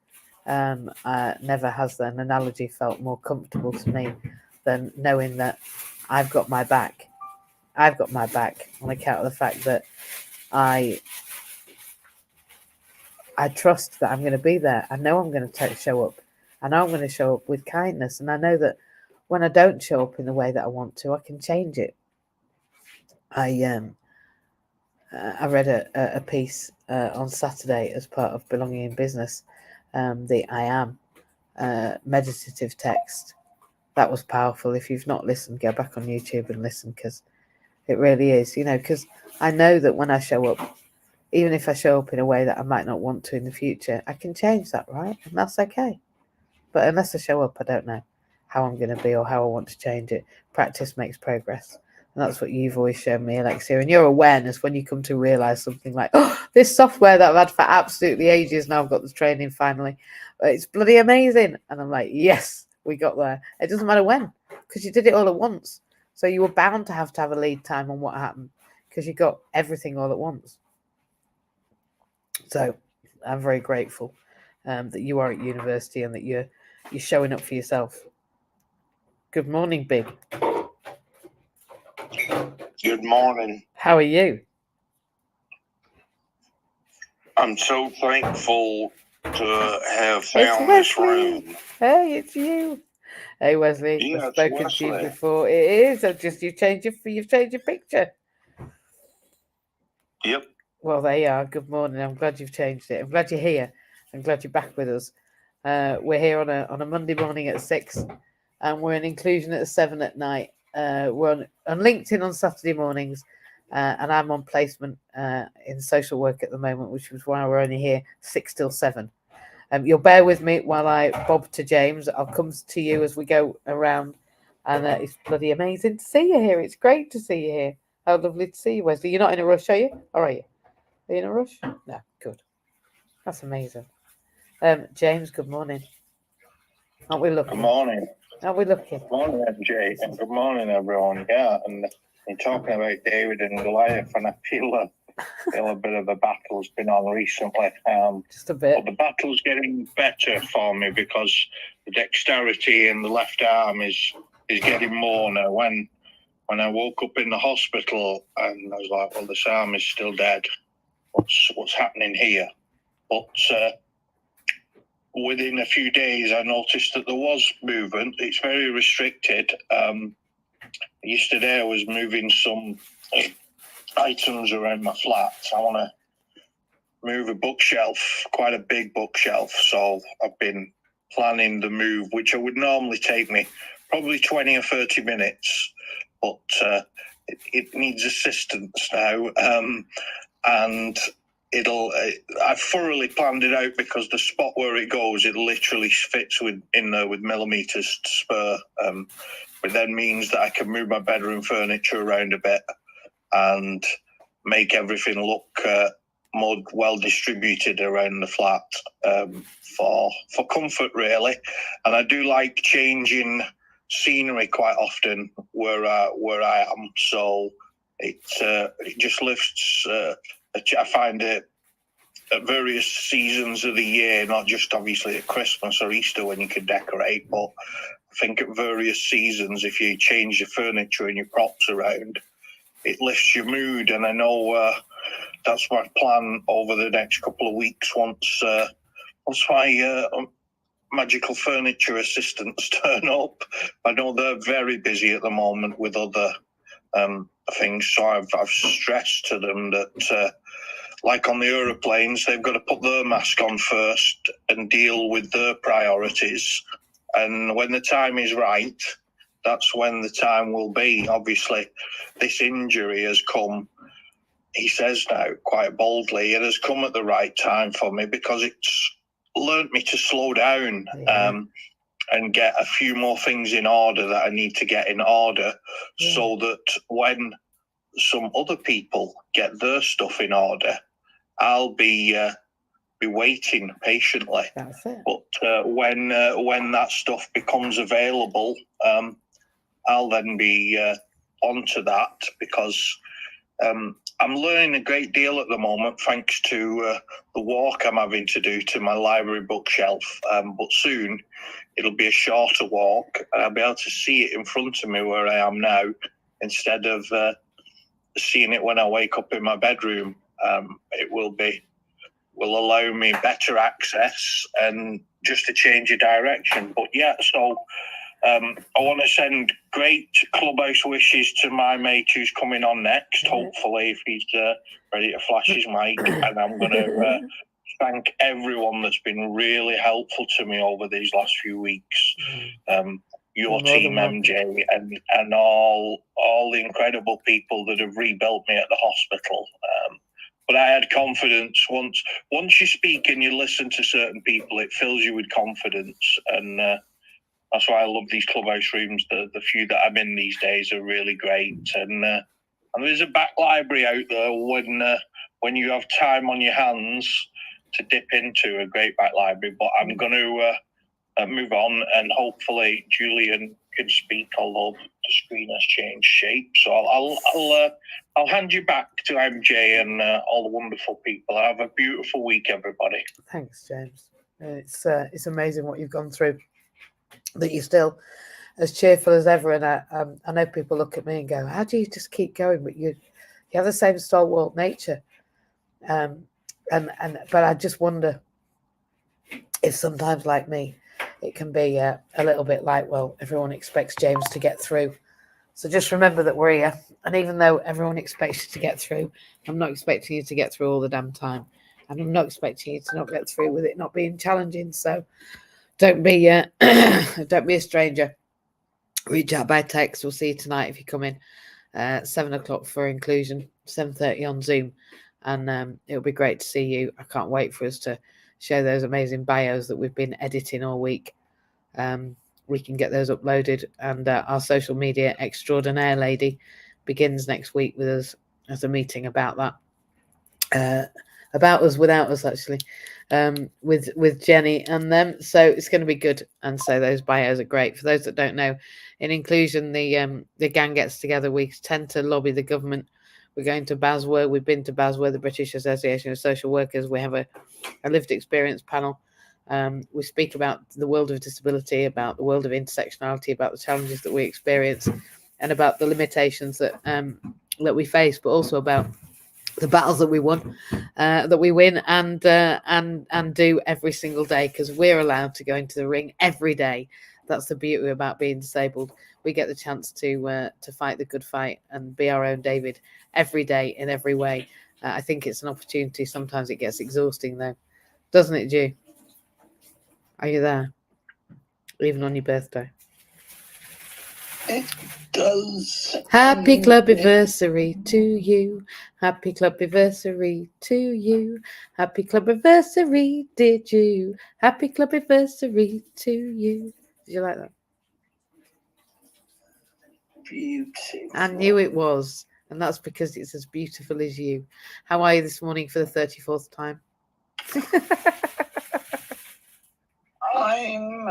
Never has an analogy felt more comfortable to me than knowing that I've got my back. I've got my back on account of the fact that I trust that I'm going to be there. I know I'm going to show up. I know I'm going to show up with kindness. And I know that when I don't show up in the way that I want to, I can change it. I read a piece on Saturday as part of Belonging in Business, the I Am meditative text. That was powerful. If you've not listened, go back on YouTube and listen, because it really is, because I know that when I show up, even if I show up in a way that I might not want to in the future, I can change that, right? And that's okay. But unless I show up, I don't know how I'm going to be or how I want to change it. Practice makes progress. And that's what you've always shown me, Alexia. And your awareness when you come to realise something like, oh, this software that I've had for absolutely ages, now I've got the training finally. It's bloody amazing. And I'm like, yes, we got there. It doesn't matter when, because you did it all at once. So you were bound to have a lead time on what happened, because you got everything all at once. So I'm very grateful that you are at university and that you're showing up for yourself. Good morning, Big. Good morning. How are you? I'm so thankful to have found this room. Hey, it's you. Hey, Wesley. Yeah, I've spoken to you before. It is. You've changed your picture. Yep. Well, there you are. Good morning. I'm glad you've changed it. I'm glad you're here. I'm glad you're back with us. We're here on a Monday morning at 6, and we're in inclusion at 7 at night. We're on LinkedIn on Saturday mornings, and I'm on placement in social work at the moment, which is why we're only here 6 till 7. You'll bear with me while I bob to James. I'll come to you as we go around, and it's bloody amazing to see you here. It's great to see you here. How lovely to see you, Wesley. You're not in a rush, are you? Or are you? Are you in a rush? No, good. That's amazing. James, good morning. Aren't we lucky? Good morning. Aren't we lucky? Good morning, MJ, and good morning, everyone. Yeah, and you're talking about David and Goliath, and I feel a bit of a battle's been on recently. Just a bit. But the battle's getting better for me because the dexterity in the left arm is getting more now. When I woke up in the hospital, and I was like, well, this arm is still dead. What's happening here? But within a few days, I noticed that there was movement. It's very restricted. Yesterday, I was moving some items around my flat. I want to move a bookshelf, quite a big bookshelf. So I've been planning the move, which would normally take me probably 20 or 30 minutes. but it needs assistance now, and I've thoroughly planned it out, because the spot where it goes, it literally fits in there with millimeters to spare. But then means that I can move my bedroom furniture around a bit and make everything look more well distributed around the flat, for comfort, really. And I do like changing scenery quite often where I am, so it just lifts. I find it at various seasons of the year, not just obviously at Christmas or Easter when you can decorate, but I think at various seasons, if you change the furniture and your props around, it lifts your mood. And I know that's my plan over the next couple of weeks once my magical furniture assistants turn up. I know they're very busy at the moment with other things, so I've stressed to them that like on the aeroplanes, they've got to put their mask on first and deal with their priorities, and when the time is right, that's when the time will be. Obviously, this injury has come, he says now quite boldly, it has come at the right time for me, because it's learnt me to slow down, and get a few more things in order that I need to get in order, so that when some other people get their stuff in order, I'll be waiting patiently. That's it. But when that stuff becomes available, I'll then be onto that, because I'm learning a great deal at the moment, thanks to the walk I'm having to do to my library bookshelf. But soon it'll be a shorter walk, and I'll be able to see it in front of me where I am now, instead of seeing it when I wake up in my bedroom. It will allow me better access and just a change of direction. But yeah, so I want to send great Clubhouse wishes to my mate who's coming on next, hopefully, if he's ready to flash his mic. And I'm going to thank everyone that's been really helpful to me over these last few weeks. Your team, MJ, and all the incredible people that have rebuilt me at the hospital. But I had confidence. Once you speak and you listen to certain people, it fills you with confidence. And that's why I love these Clubhouse rooms. The few that I'm in these days are really great. And there's a back library out there when you have time on your hands to dip into, a great back library. But I'm going to move on, and hopefully Julian can speak, although the screen has changed shape. So I'll hand you back to MJ and all the wonderful people. Have a beautiful week, everybody. Thanks, James. It's amazing what you've gone through, that you're still as cheerful as ever. And I know people look at me and go, how do you just keep going? But you have the same stalwart nature. But I just wonder if sometimes, like me, it can be a little bit like, well, everyone expects James to get through. So just remember that we're here. And even though everyone expects you to get through, I'm not expecting you to get through all the damn time. And I'm not expecting you to not get through with it not being challenging. So don't be a stranger. Reach out by text. We'll see you tonight if you come in. 7 o'clock for inclusion, 7:30 on Zoom. And it'll be great to see you. I can't wait for us to show those amazing bios that we've been editing all week. We can get those uploaded, and our social media extraordinaire lady begins next week with us as a meeting about that, about us without us, actually, with Jenny and them. So it's going to be good. And so those bios are great. For those that don't know, in inclusion, the gang gets together. We tend to lobby the government. We're going to BASWA. We've been to BASWA, the British Association of Social Workers. We have a lived experience panel. We speak about the world of disability, about the world of intersectionality, about the challenges that we experience, and about the limitations that we face, but also about the battles that we won, that we win, and do every single day, because we're allowed to go into the ring every day. That's the beauty about being disabled. We get the chance to fight the good fight and be our own David every day in every way. I think it's an opportunity. Sometimes it gets exhausting, though, doesn't it, Ju? Are you there? Even on your birthday? It does. Happy club anniversary to you. Happy club anniversary to you. Happy club anniversary, did you? Happy club anniversary to you. Did you like that? Beautiful. I knew it was. And that's because it's as beautiful as you. How are you this morning for the 34th time? I'm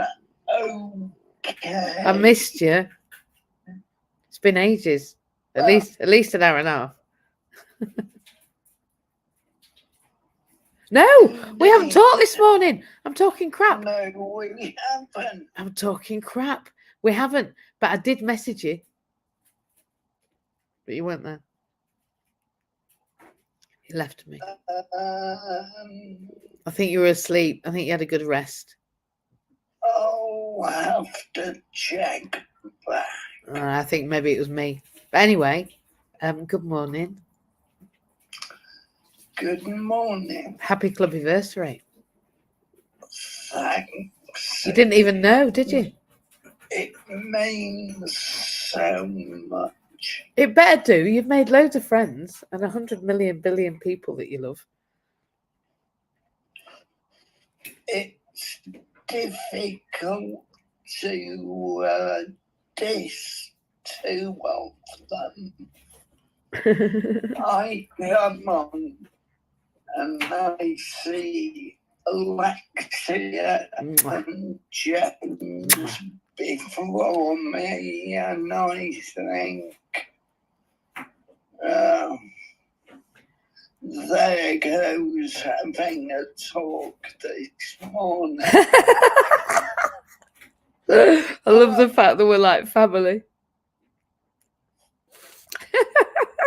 okay. I missed you. It's been ages. At least an hour and a half. No, we haven't talked this morning. I'm talking crap. No, we haven't. I'm talking crap. We haven't. But I did message you. But you weren't there. You left me. I think you were asleep. I think you had a good rest. I'll have to check that. I think maybe it was me. But anyway, good morning. Good morning. Happy club anniversary. Thanks. You didn't even know, did you? It means so much. It better do. You've made loads of friends and 100 million billion people that you love. It's difficult to diss two of them. I come on and I see Alexia and James before me, and I think, there goes having a talk this morning. I love the fact that we're like family.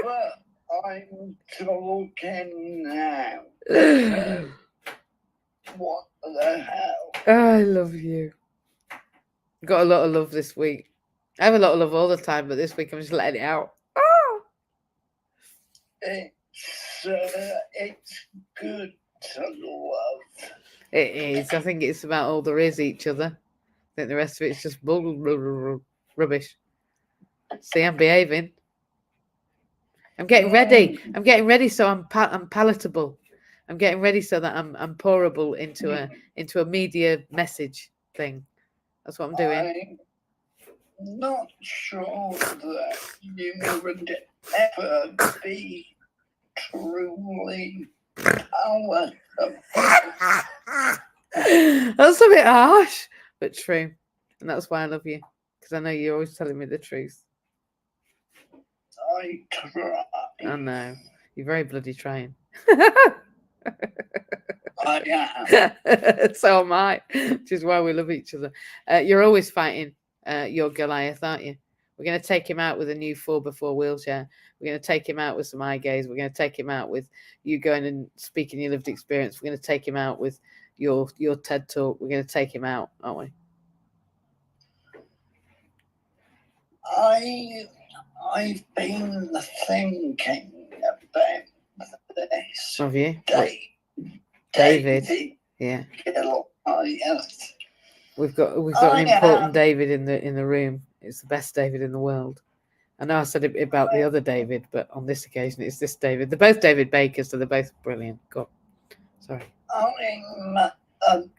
But I'm talking now. What the hell? I love you. Got a lot of love this week. I have a lot of love all the time, but this week I'm just letting it out. Oh! It's good to love. It is. I think it's about all there is each other. I think the rest of it's just rubbish. See, I'm behaving. I'm getting ready. I'm getting ready so I'm palatable. I'm getting ready so that I'm pourable into a media message thing. That's what I'm doing. I'm not sure that you would ever be truly palatable. That's a bit harsh, but true. And that's why I love you. Because I know you're always telling me the truth. I try. I know. You're very bloody trying. I am. So am I, which is why we love each other. You're always fighting your Goliath, aren't you? We're going to take him out with a new 4x4 wheelchair. We're going to take him out with some eye gaze. We're going to take him out with you going and speaking your lived experience. We're going to take him out with your TED talk. We're going to take him out, aren't we? I've been thinking about this. Have you? David. Yeah. Goliath. We've got an important David in the room. It's the best David in the world. I know I said it about the other David, but on this occasion it's this David. They're both David Bakers, so they're both brilliant. Go on. Sorry. I'm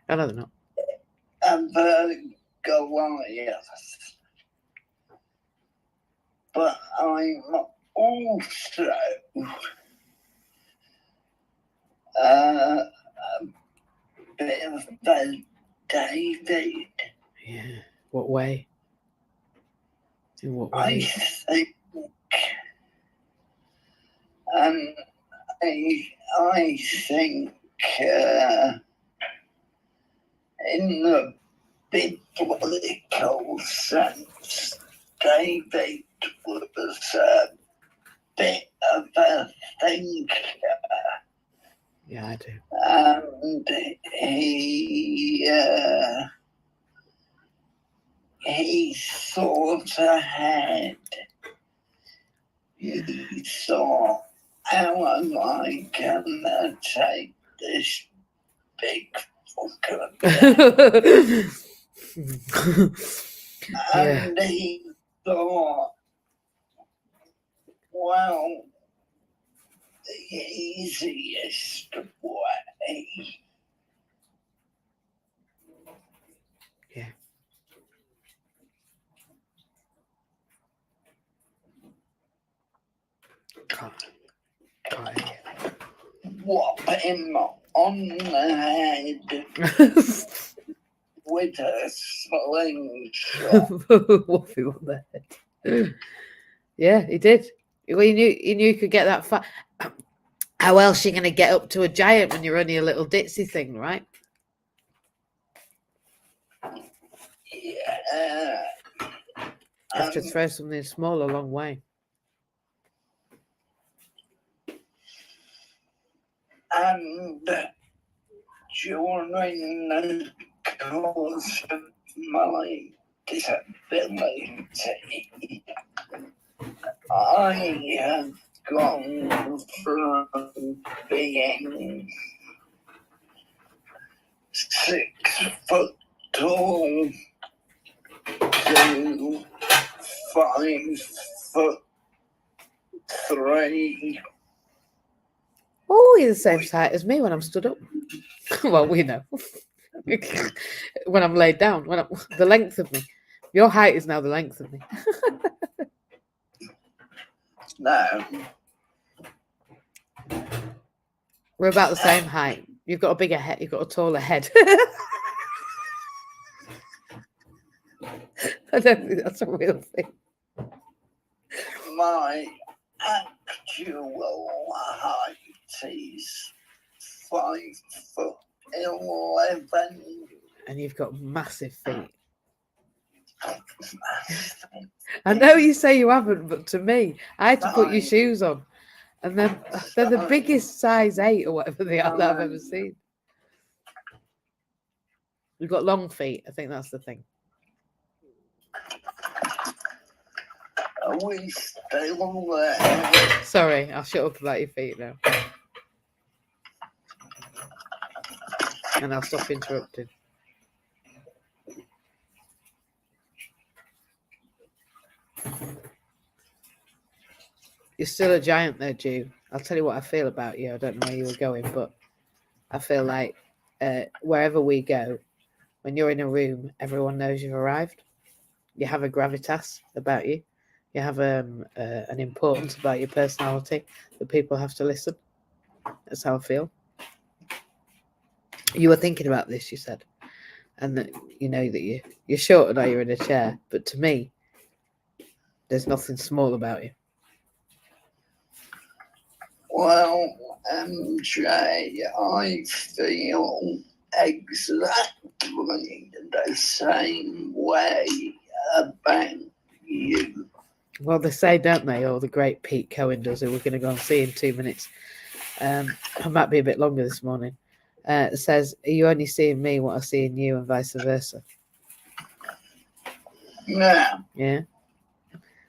I know they're not. a Goliath. But I'm also a bit of a David. Yeah. What way? In what I way? think, I think in the biblical sense, David was a bit of a thinker. Yeah, I do. And he thought ahead. He thought, how am I gonna take this big fucker down? And he thought, Well, the easiest way. Yeah. Can't hear. Whop him on the head with a slingshot. Whoop him on the head. Yeah, he did. Well, he knew he could get that far. How else are you going to get up to a giant when you're only a little ditzy thing, right? Yeah. You have to throw something small a long way. And during the course of my disability, I have gone from being 6 foot tall to 5'3". Oh, you're the same height as me when I'm stood up. Well, we know. When I'm laid down, the length of me. Your height is now the length of me. No. We're about the same height. You've got a bigger head. You've got a taller head. I don't think that's a real thing. My actual height is 5'11". And you've got massive feet. I know you say you haven't, but to me, I had to put your shoes on. And they're the biggest size 8 or whatever they are that I've ever seen. You've got long feet. I think that's the thing. Are we still there? Sorry, I'll shut up about your feet now. And I'll stop interrupting. You're still a giant there, Jew. I'll tell you what I feel about you. I don't know where you were going, but I feel like wherever we go, when you're in a room, everyone knows you've arrived. You have a gravitas about you. You have an importance about your personality that people have to listen. That's how I feel. You were thinking about this, you said, and that you know that you're short and you're in a chair. But to me, there's nothing small about you. Well, MJ, I feel exactly the same way about you. Well, they say, don't they? Or the great Pete Cohen does, who we're going to go and see in 2 minutes. I might be a bit longer this morning. It says, are you only seeing me what I see in you and vice versa? Yeah. Yeah.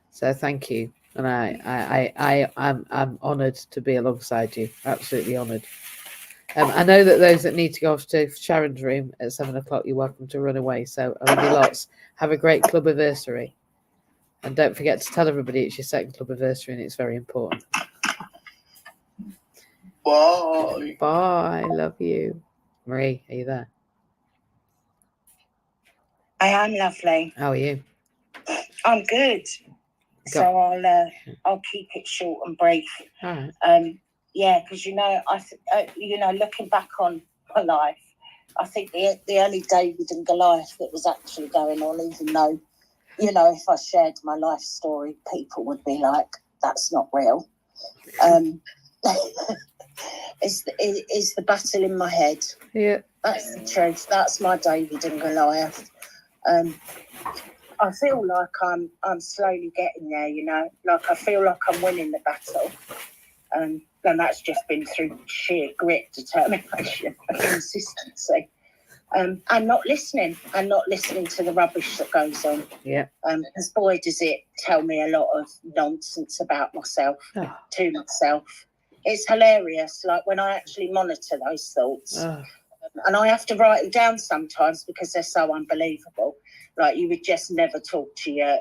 So thank you. And I'm honoured to be alongside you. Absolutely honoured. I know that those that need to go off to Sharon's room at 7 o'clock, you're welcome to run away. So I love you lots. Have a great club anniversary. And don't forget to tell everybody it's your second club anniversary and it's very important. Bye. Bye. Love you. Marie, are you there? I am lovely. How are you? I'm good. So I'll keep it short and brief. All right. Yeah, because looking back on my life, I think the only David and Goliath that was actually going on, even though, if I shared my life story, people would be like, "That's not real." Is the battle in my head? Yeah, that's the truth. That's my David and Goliath. I feel like I'm slowly getting there, like I feel like I'm winning the battle. And that's just been through sheer grit, determination, and consistency. And not listening to the rubbish that goes on. Yeah. Because boy, does it tell me a lot of nonsense about myself, to myself. It's hilarious, like when I actually monitor those thoughts. And I have to write them down sometimes because they're so unbelievable. Like you would just never talk to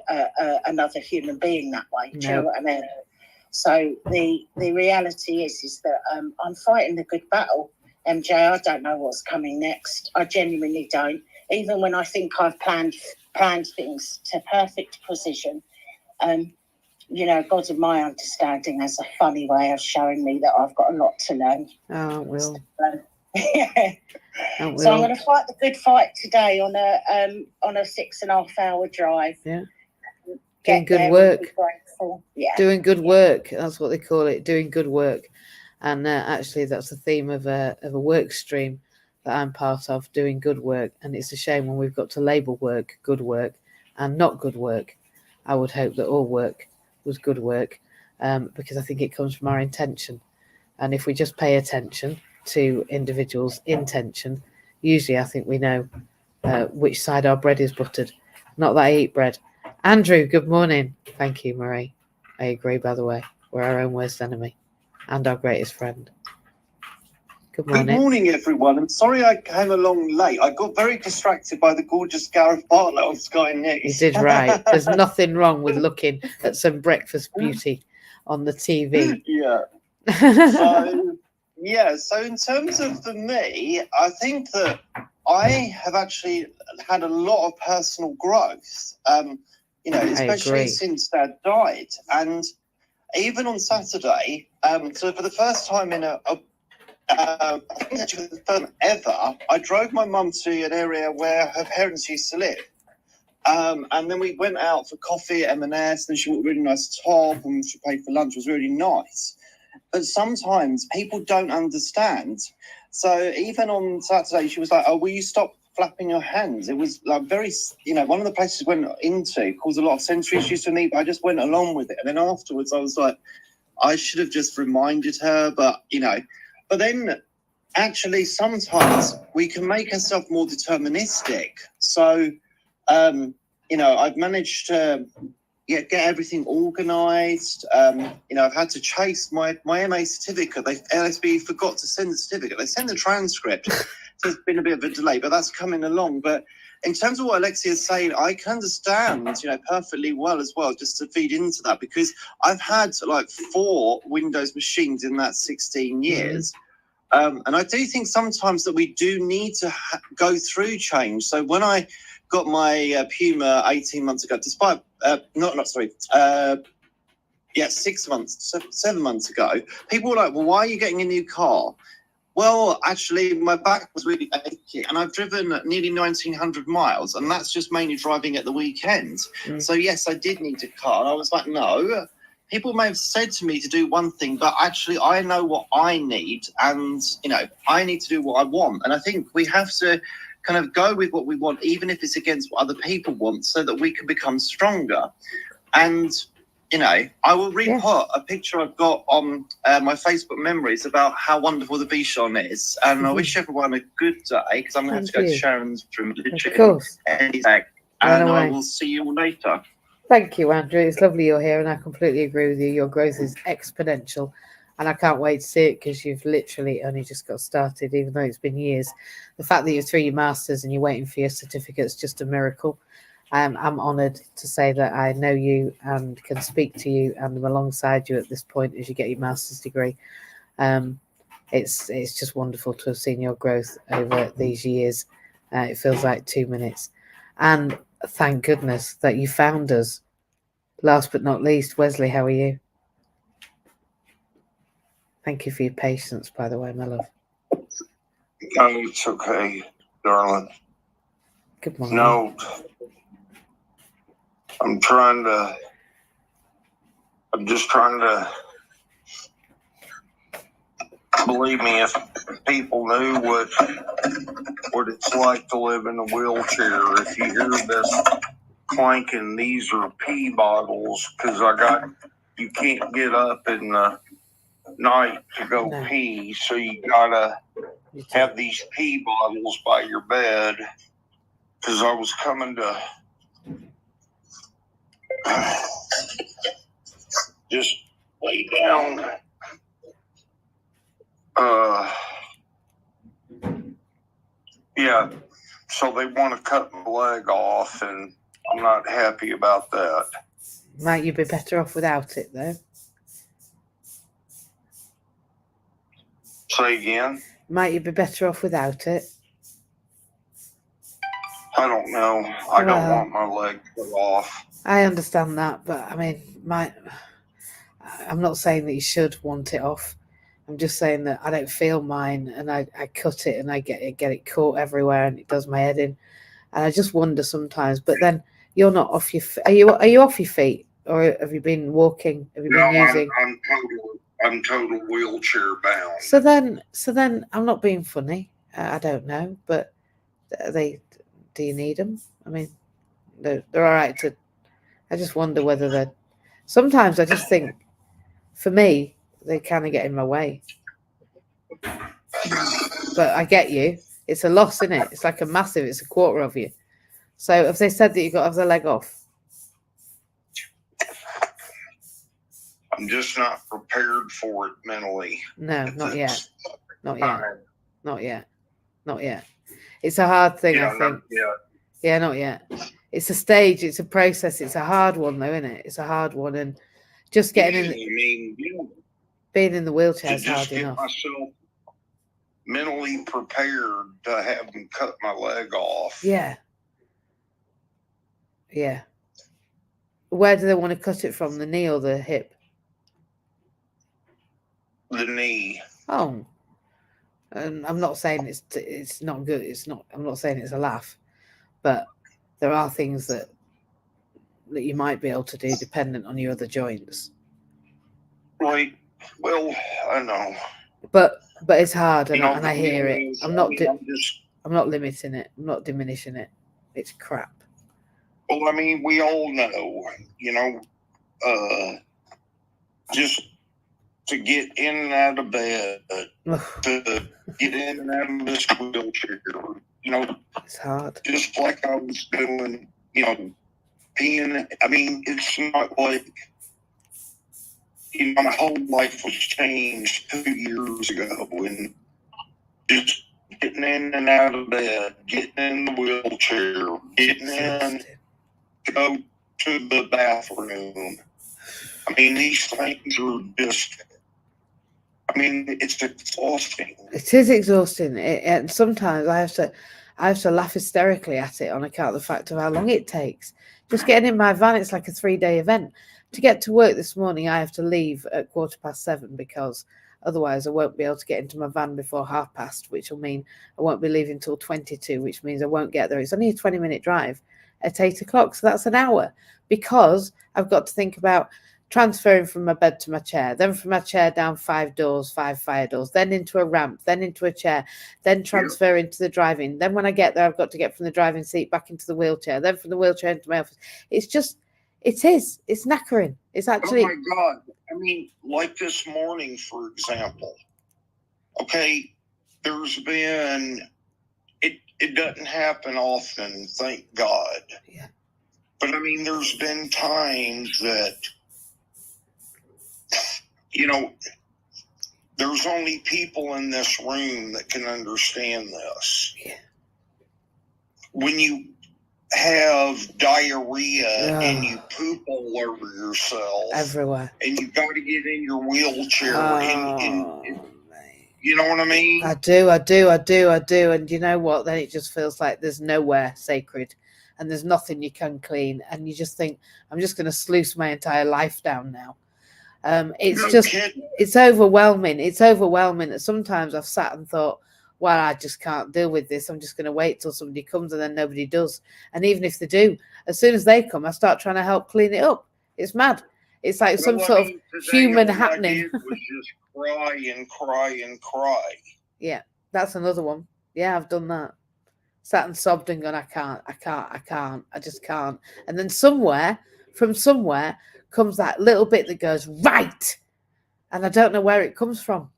another human being that way. Do you know what I mean? So the reality is that I'm fighting the good battle. MJ, I don't know what's coming next. I genuinely don't. Even when I think I've planned things to perfect precision, you know, God of my understanding has a funny way of showing me that I've got a lot to learn. Oh, Will. Yeah. Oh, So I'm Will. going to fight the good fight today on a 6.5 hour drive. Yeah. Get Doing good there work. and be grateful. Yeah. Doing good work. That's what they call it. Doing good work. And actually, that's the theme of a work stream that I'm part of. Doing good work. And it's a shame when we've got to label work good work and not good work. I would hope that all work was good work, because I think it comes from our intention. And if we just pay attention to individuals' intention, usually I think we know which side our bread is buttered. Not that I eat bread. Andrew, good morning. Thank you, Marie. I agree, by the way. We're our own worst enemy and our greatest friend. Good morning. Good morning, everyone. I'm sorry I came along late. I got very distracted by the gorgeous Gareth Bartlett on Sky News. You did right. There's nothing wrong with looking at some breakfast beauty on the TV. Yeah. So in terms of for me, I think that I have actually had a lot of personal growth, you know, especially since Dad died. And even on Saturday, so for the first time in I think actually the first time ever, I drove my mum to an area where her parents used to live. And then we went out for coffee at M&S, and she bought a really nice top, and she paid for lunch. It was really nice. But sometimes people don't understand. So even on Saturday, she was like, "Oh, will you stop flapping your hands?" It was like very, you know, one of the places we went into caused a lot of sensory issues for me, but I just went along with it. And then afterwards, I was like, I should have just reminded her, but, you know. But then actually sometimes we can make ourselves more deterministic. So, you know, I've managed to get everything organised. You know, I've had to chase my MA certificate. LSB forgot to send the certificate. They sent the transcript. So there's been a bit of a delay, but that's coming along. But in terms of what Alexia is saying, I can understand, you know, perfectly well as well, just to feed into that, because I've had like 4 Windows machines in that 16 years. And I do think sometimes that we do need to go through change. So when I got my Puma 18 months ago, despite, 7 months ago, people were like, well, why are you getting a new car? Well, actually, my back was really aching, and I've driven nearly 1,900 miles, and that's just mainly driving at the weekend. So, yes, I did need a car. And I was like, no. People may have said to me to do one thing, but actually I know what I need, and, you know, I need to do what I want. And I think we have to kind of go with what we want, even if it's against what other people want, so that we can become stronger. And, you know, I will re-put a picture I've got on my Facebook memories about how wonderful the Bichon is. And I wish everyone a good day, because I'm going to have to go to Sharon's room. Of course. And I will see you all later. Thank you, Andrew. It's lovely you're here, and I completely agree with you. Your growth is exponential, and I can't wait to see it, because you've literally only just got started, even though it's been years. The fact that you're through your masters and you're waiting for your certificate is just a miracle. I'm honoured to say that I know you and can speak to you, and I'm alongside you at this point as you get your master's degree. It's just wonderful to have seen your growth over these years. It feels like 2 minutes, and thank goodness that you found us. Last but not least, Wesley, how are you? Thank you for your patience, by the way, my love. Oh, it's okay, darling. Good morning. No, I'm just trying to, believe me, if people knew what it's like to live in a wheelchair, if you hear this clanking, these are pee bottles, because you can't get up in the night to go pee, so you gotta have these pee bottles by your bed, because I was coming to just lay down. Yeah, so they want to cut my leg off, and I'm not happy about that. Might you be better off without it, though? Say again? Might you be better off without it? I don't know. I don't want my leg cut off. I understand that, but I mean, I'm not saying that you should want it off. I'm just saying that I don't feel mine, and I cut it, and I get it caught everywhere, and it does my head in. And I just wonder sometimes. But then you're not off your. Are you off your feet, or have you been walking? Have you been using? I'm total wheelchair bound. So then I'm not being funny. I don't know, but do you need them? I mean, they're all right to. I just wonder whether they're. Sometimes I just think, for me, they kind of get in my way. But I get you. It's a loss, isn't it? It's like it's a quarter of you. So if they said that you got to have the leg off? I'm just not prepared for it mentally. No, not yet. Not yet. It's a hard thing, I think. Yeah, not yet. It's a stage, it's a process. It's a hard one, though, isn't it? It's a hard one. And just getting being in the wheelchair is hard enough. Myself mentally prepared to have them cut my leg off. Yeah. Where do they want to cut it from? The knee or the hip? The knee. Oh. I'm not saying it's not good. I'm not saying it's a laugh, but there are things that you might be able to do dependent on your other joints. Right. Well, I know. But it's hard, and I hear it. I'm not limiting it. I'm not diminishing it. It's crap. Well, I mean, we all know, just to get in and out of bed, to get in and out of this wheelchair, it's hard. Just like I was doing, peeing. I mean, it's not like, my whole life was changed 2 years ago, and just getting in and out of bed, getting in the wheelchair, getting in, go to the bathroom. I mean, these things are just, it's exhausting. It is exhausting. And sometimes I have to laugh hysterically at it on account of the fact of how long it takes. Just getting in my van, it's like a 3-day event. To get to work this morning, I have to leave at 7:15 because otherwise I won't be able to get into my van before 7:30, which will mean I won't be leaving till 22, which means I won't get there. It's only a 20-minute drive at 8 o'clock, so that's an hour, because I've got to think about transferring from my bed to my chair, then from my chair down 5 doors, 5 fire doors, then into a ramp, then into a chair, then transfer into the driving. Then when I get there, I've got to get from the driving seat back into the wheelchair, then from the wheelchair into my office. It's knackering. It's actually. Oh my God. I mean, like this morning, for example. Okay, there's been, it doesn't happen often, thank God. Yeah. But I mean, there's been times that, there's only people in this room that can understand this. Yeah. When you have diarrhea and you poop all over yourself everywhere, and you've got to get in your wheelchair, you know what I mean? I do. And you know what? Then it just feels like there's nowhere sacred and there's nothing you can clean. And you just think, I'm just going to sluice my entire life down now. It's overwhelming. It's overwhelming that sometimes I've sat and thought, well, I just can't deal with this. I'm just going to wait till somebody comes, and then nobody does. And even if they do, as soon as they come, I start trying to help clean it up. It's mad. It's like some sort of human happening. It was just cry and cry. Yeah, that's another one. Yeah, I've done that. Sat and sobbed and gone, I can't. I just can't. And then from somewhere comes that little bit that goes, right. And I don't know where it comes from.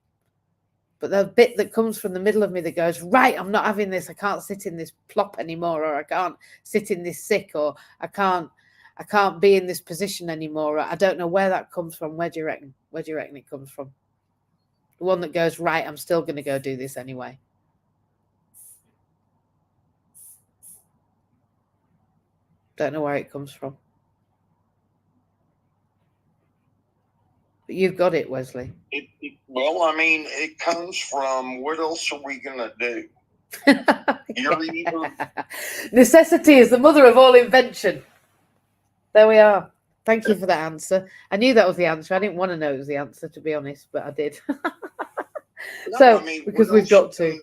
But the bit that comes from the middle of me that goes, right, I'm not having this. I can't sit in this plop anymore, or I can't sit in this sick, or I can't be in this position anymore. I don't know where that comes from. Where do you reckon it comes from? The one that goes, right, I'm still going to go do this anyway. Don't know where it comes from. But you've got it, Wesley. Well, I mean, it comes from what else are we going to do? Necessity is the mother of all invention. There we are. Thank you for that answer. I knew that was the answer. I didn't want to know it was the answer, to be honest, but I did. So, I mean, because we've got to.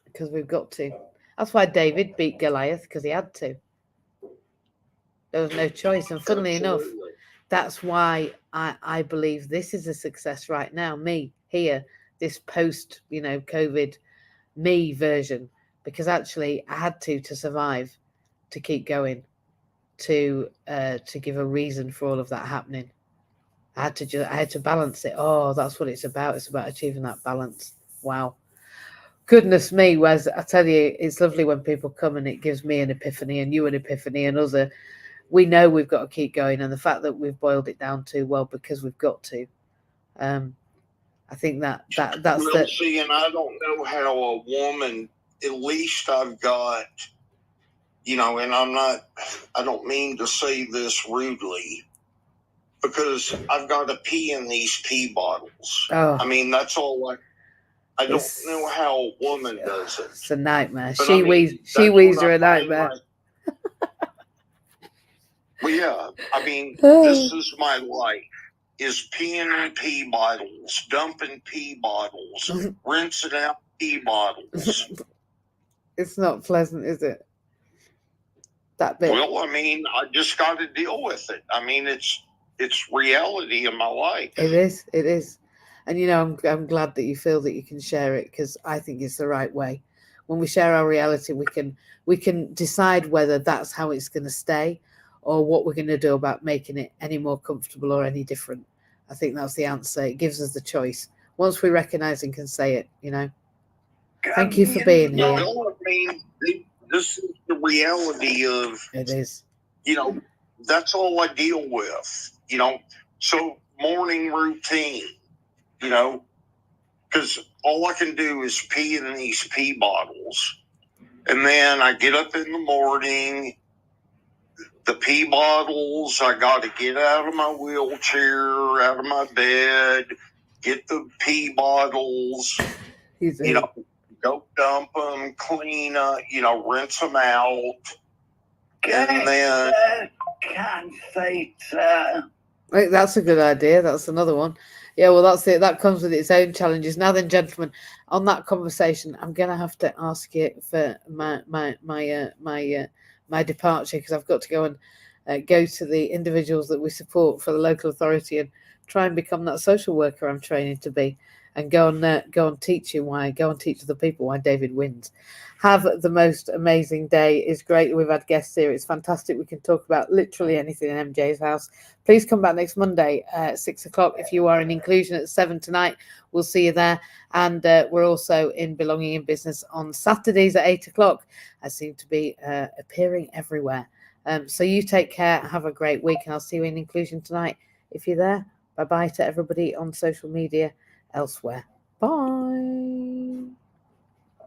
Because we've got to. That's why David beat Goliath, because he had to. There was no choice. And funnily enough, that's why I believe this is a success right now. Me, here, this post, COVID me version, because actually I had to survive, to keep going, to give a reason for all of that happening. I had to balance it. Oh, that's what it's about. It's about achieving that balance. Wow. Goodness me, Wes, I tell you, it's lovely when people come and it gives me an epiphany and you an epiphany and us we know we've got to keep going. And the fact that we've boiled it down to, well, because we've got to. I think that's well, see, and I don't know how a woman, at least I've got, and I don't mean to say this rudely, because I've got to pee in these pee bottles. Oh. I mean, that's all I don't know how a woman does it. It's a nightmare. But She-wees are a nightmare. Well, yeah. I mean, this is my life. Is peeing in pee bottles, dumping pee bottles, rinsing out pee bottles. It's not pleasant, is it? That bit. Well, I mean, I just got to deal with it. I mean, it's reality in my life. It is. And, I'm glad that you feel that you can share it, because I think it's the right way. When we share our reality, we can decide whether that's how it's going to stay or what we're going to do about making it any more comfortable or any different. I think that's the answer. It gives us the choice. Once we recognize and can say it, Thank you for being here. Well, I mean, this is the reality of... It is. That's all I deal with, So morning routine, because all I can do is pee in these pee bottles. And then I get up in the morning... The pee bottles, I got to get out of my wheelchair, out of my bed, get the pee bottles, go dump them, clean up, rinse them out. And then... Right, that's a good idea. That's another one. Yeah, well, that's it. That comes with its own challenges. Now then, gentlemen, on that conversation, I'm going to have to ask you for my departure, because I've got to go and go to the individuals that we support for the local authority and try and become that social worker I'm training to be, and go and teach the people why David wins. Have the most amazing day. It's great that we've had guests here. It's fantastic. We can talk about literally anything in MJ's house. Please come back next Monday at 6:00. If you are in inclusion at 7 tonight, we'll see you there. And we're also in Belonging in Business on Saturdays at 8:00. I seem to be appearing everywhere. So you take care. Have a great week. And I'll see you in inclusion tonight if you're there. Bye-bye to everybody on social media elsewhere. Bye.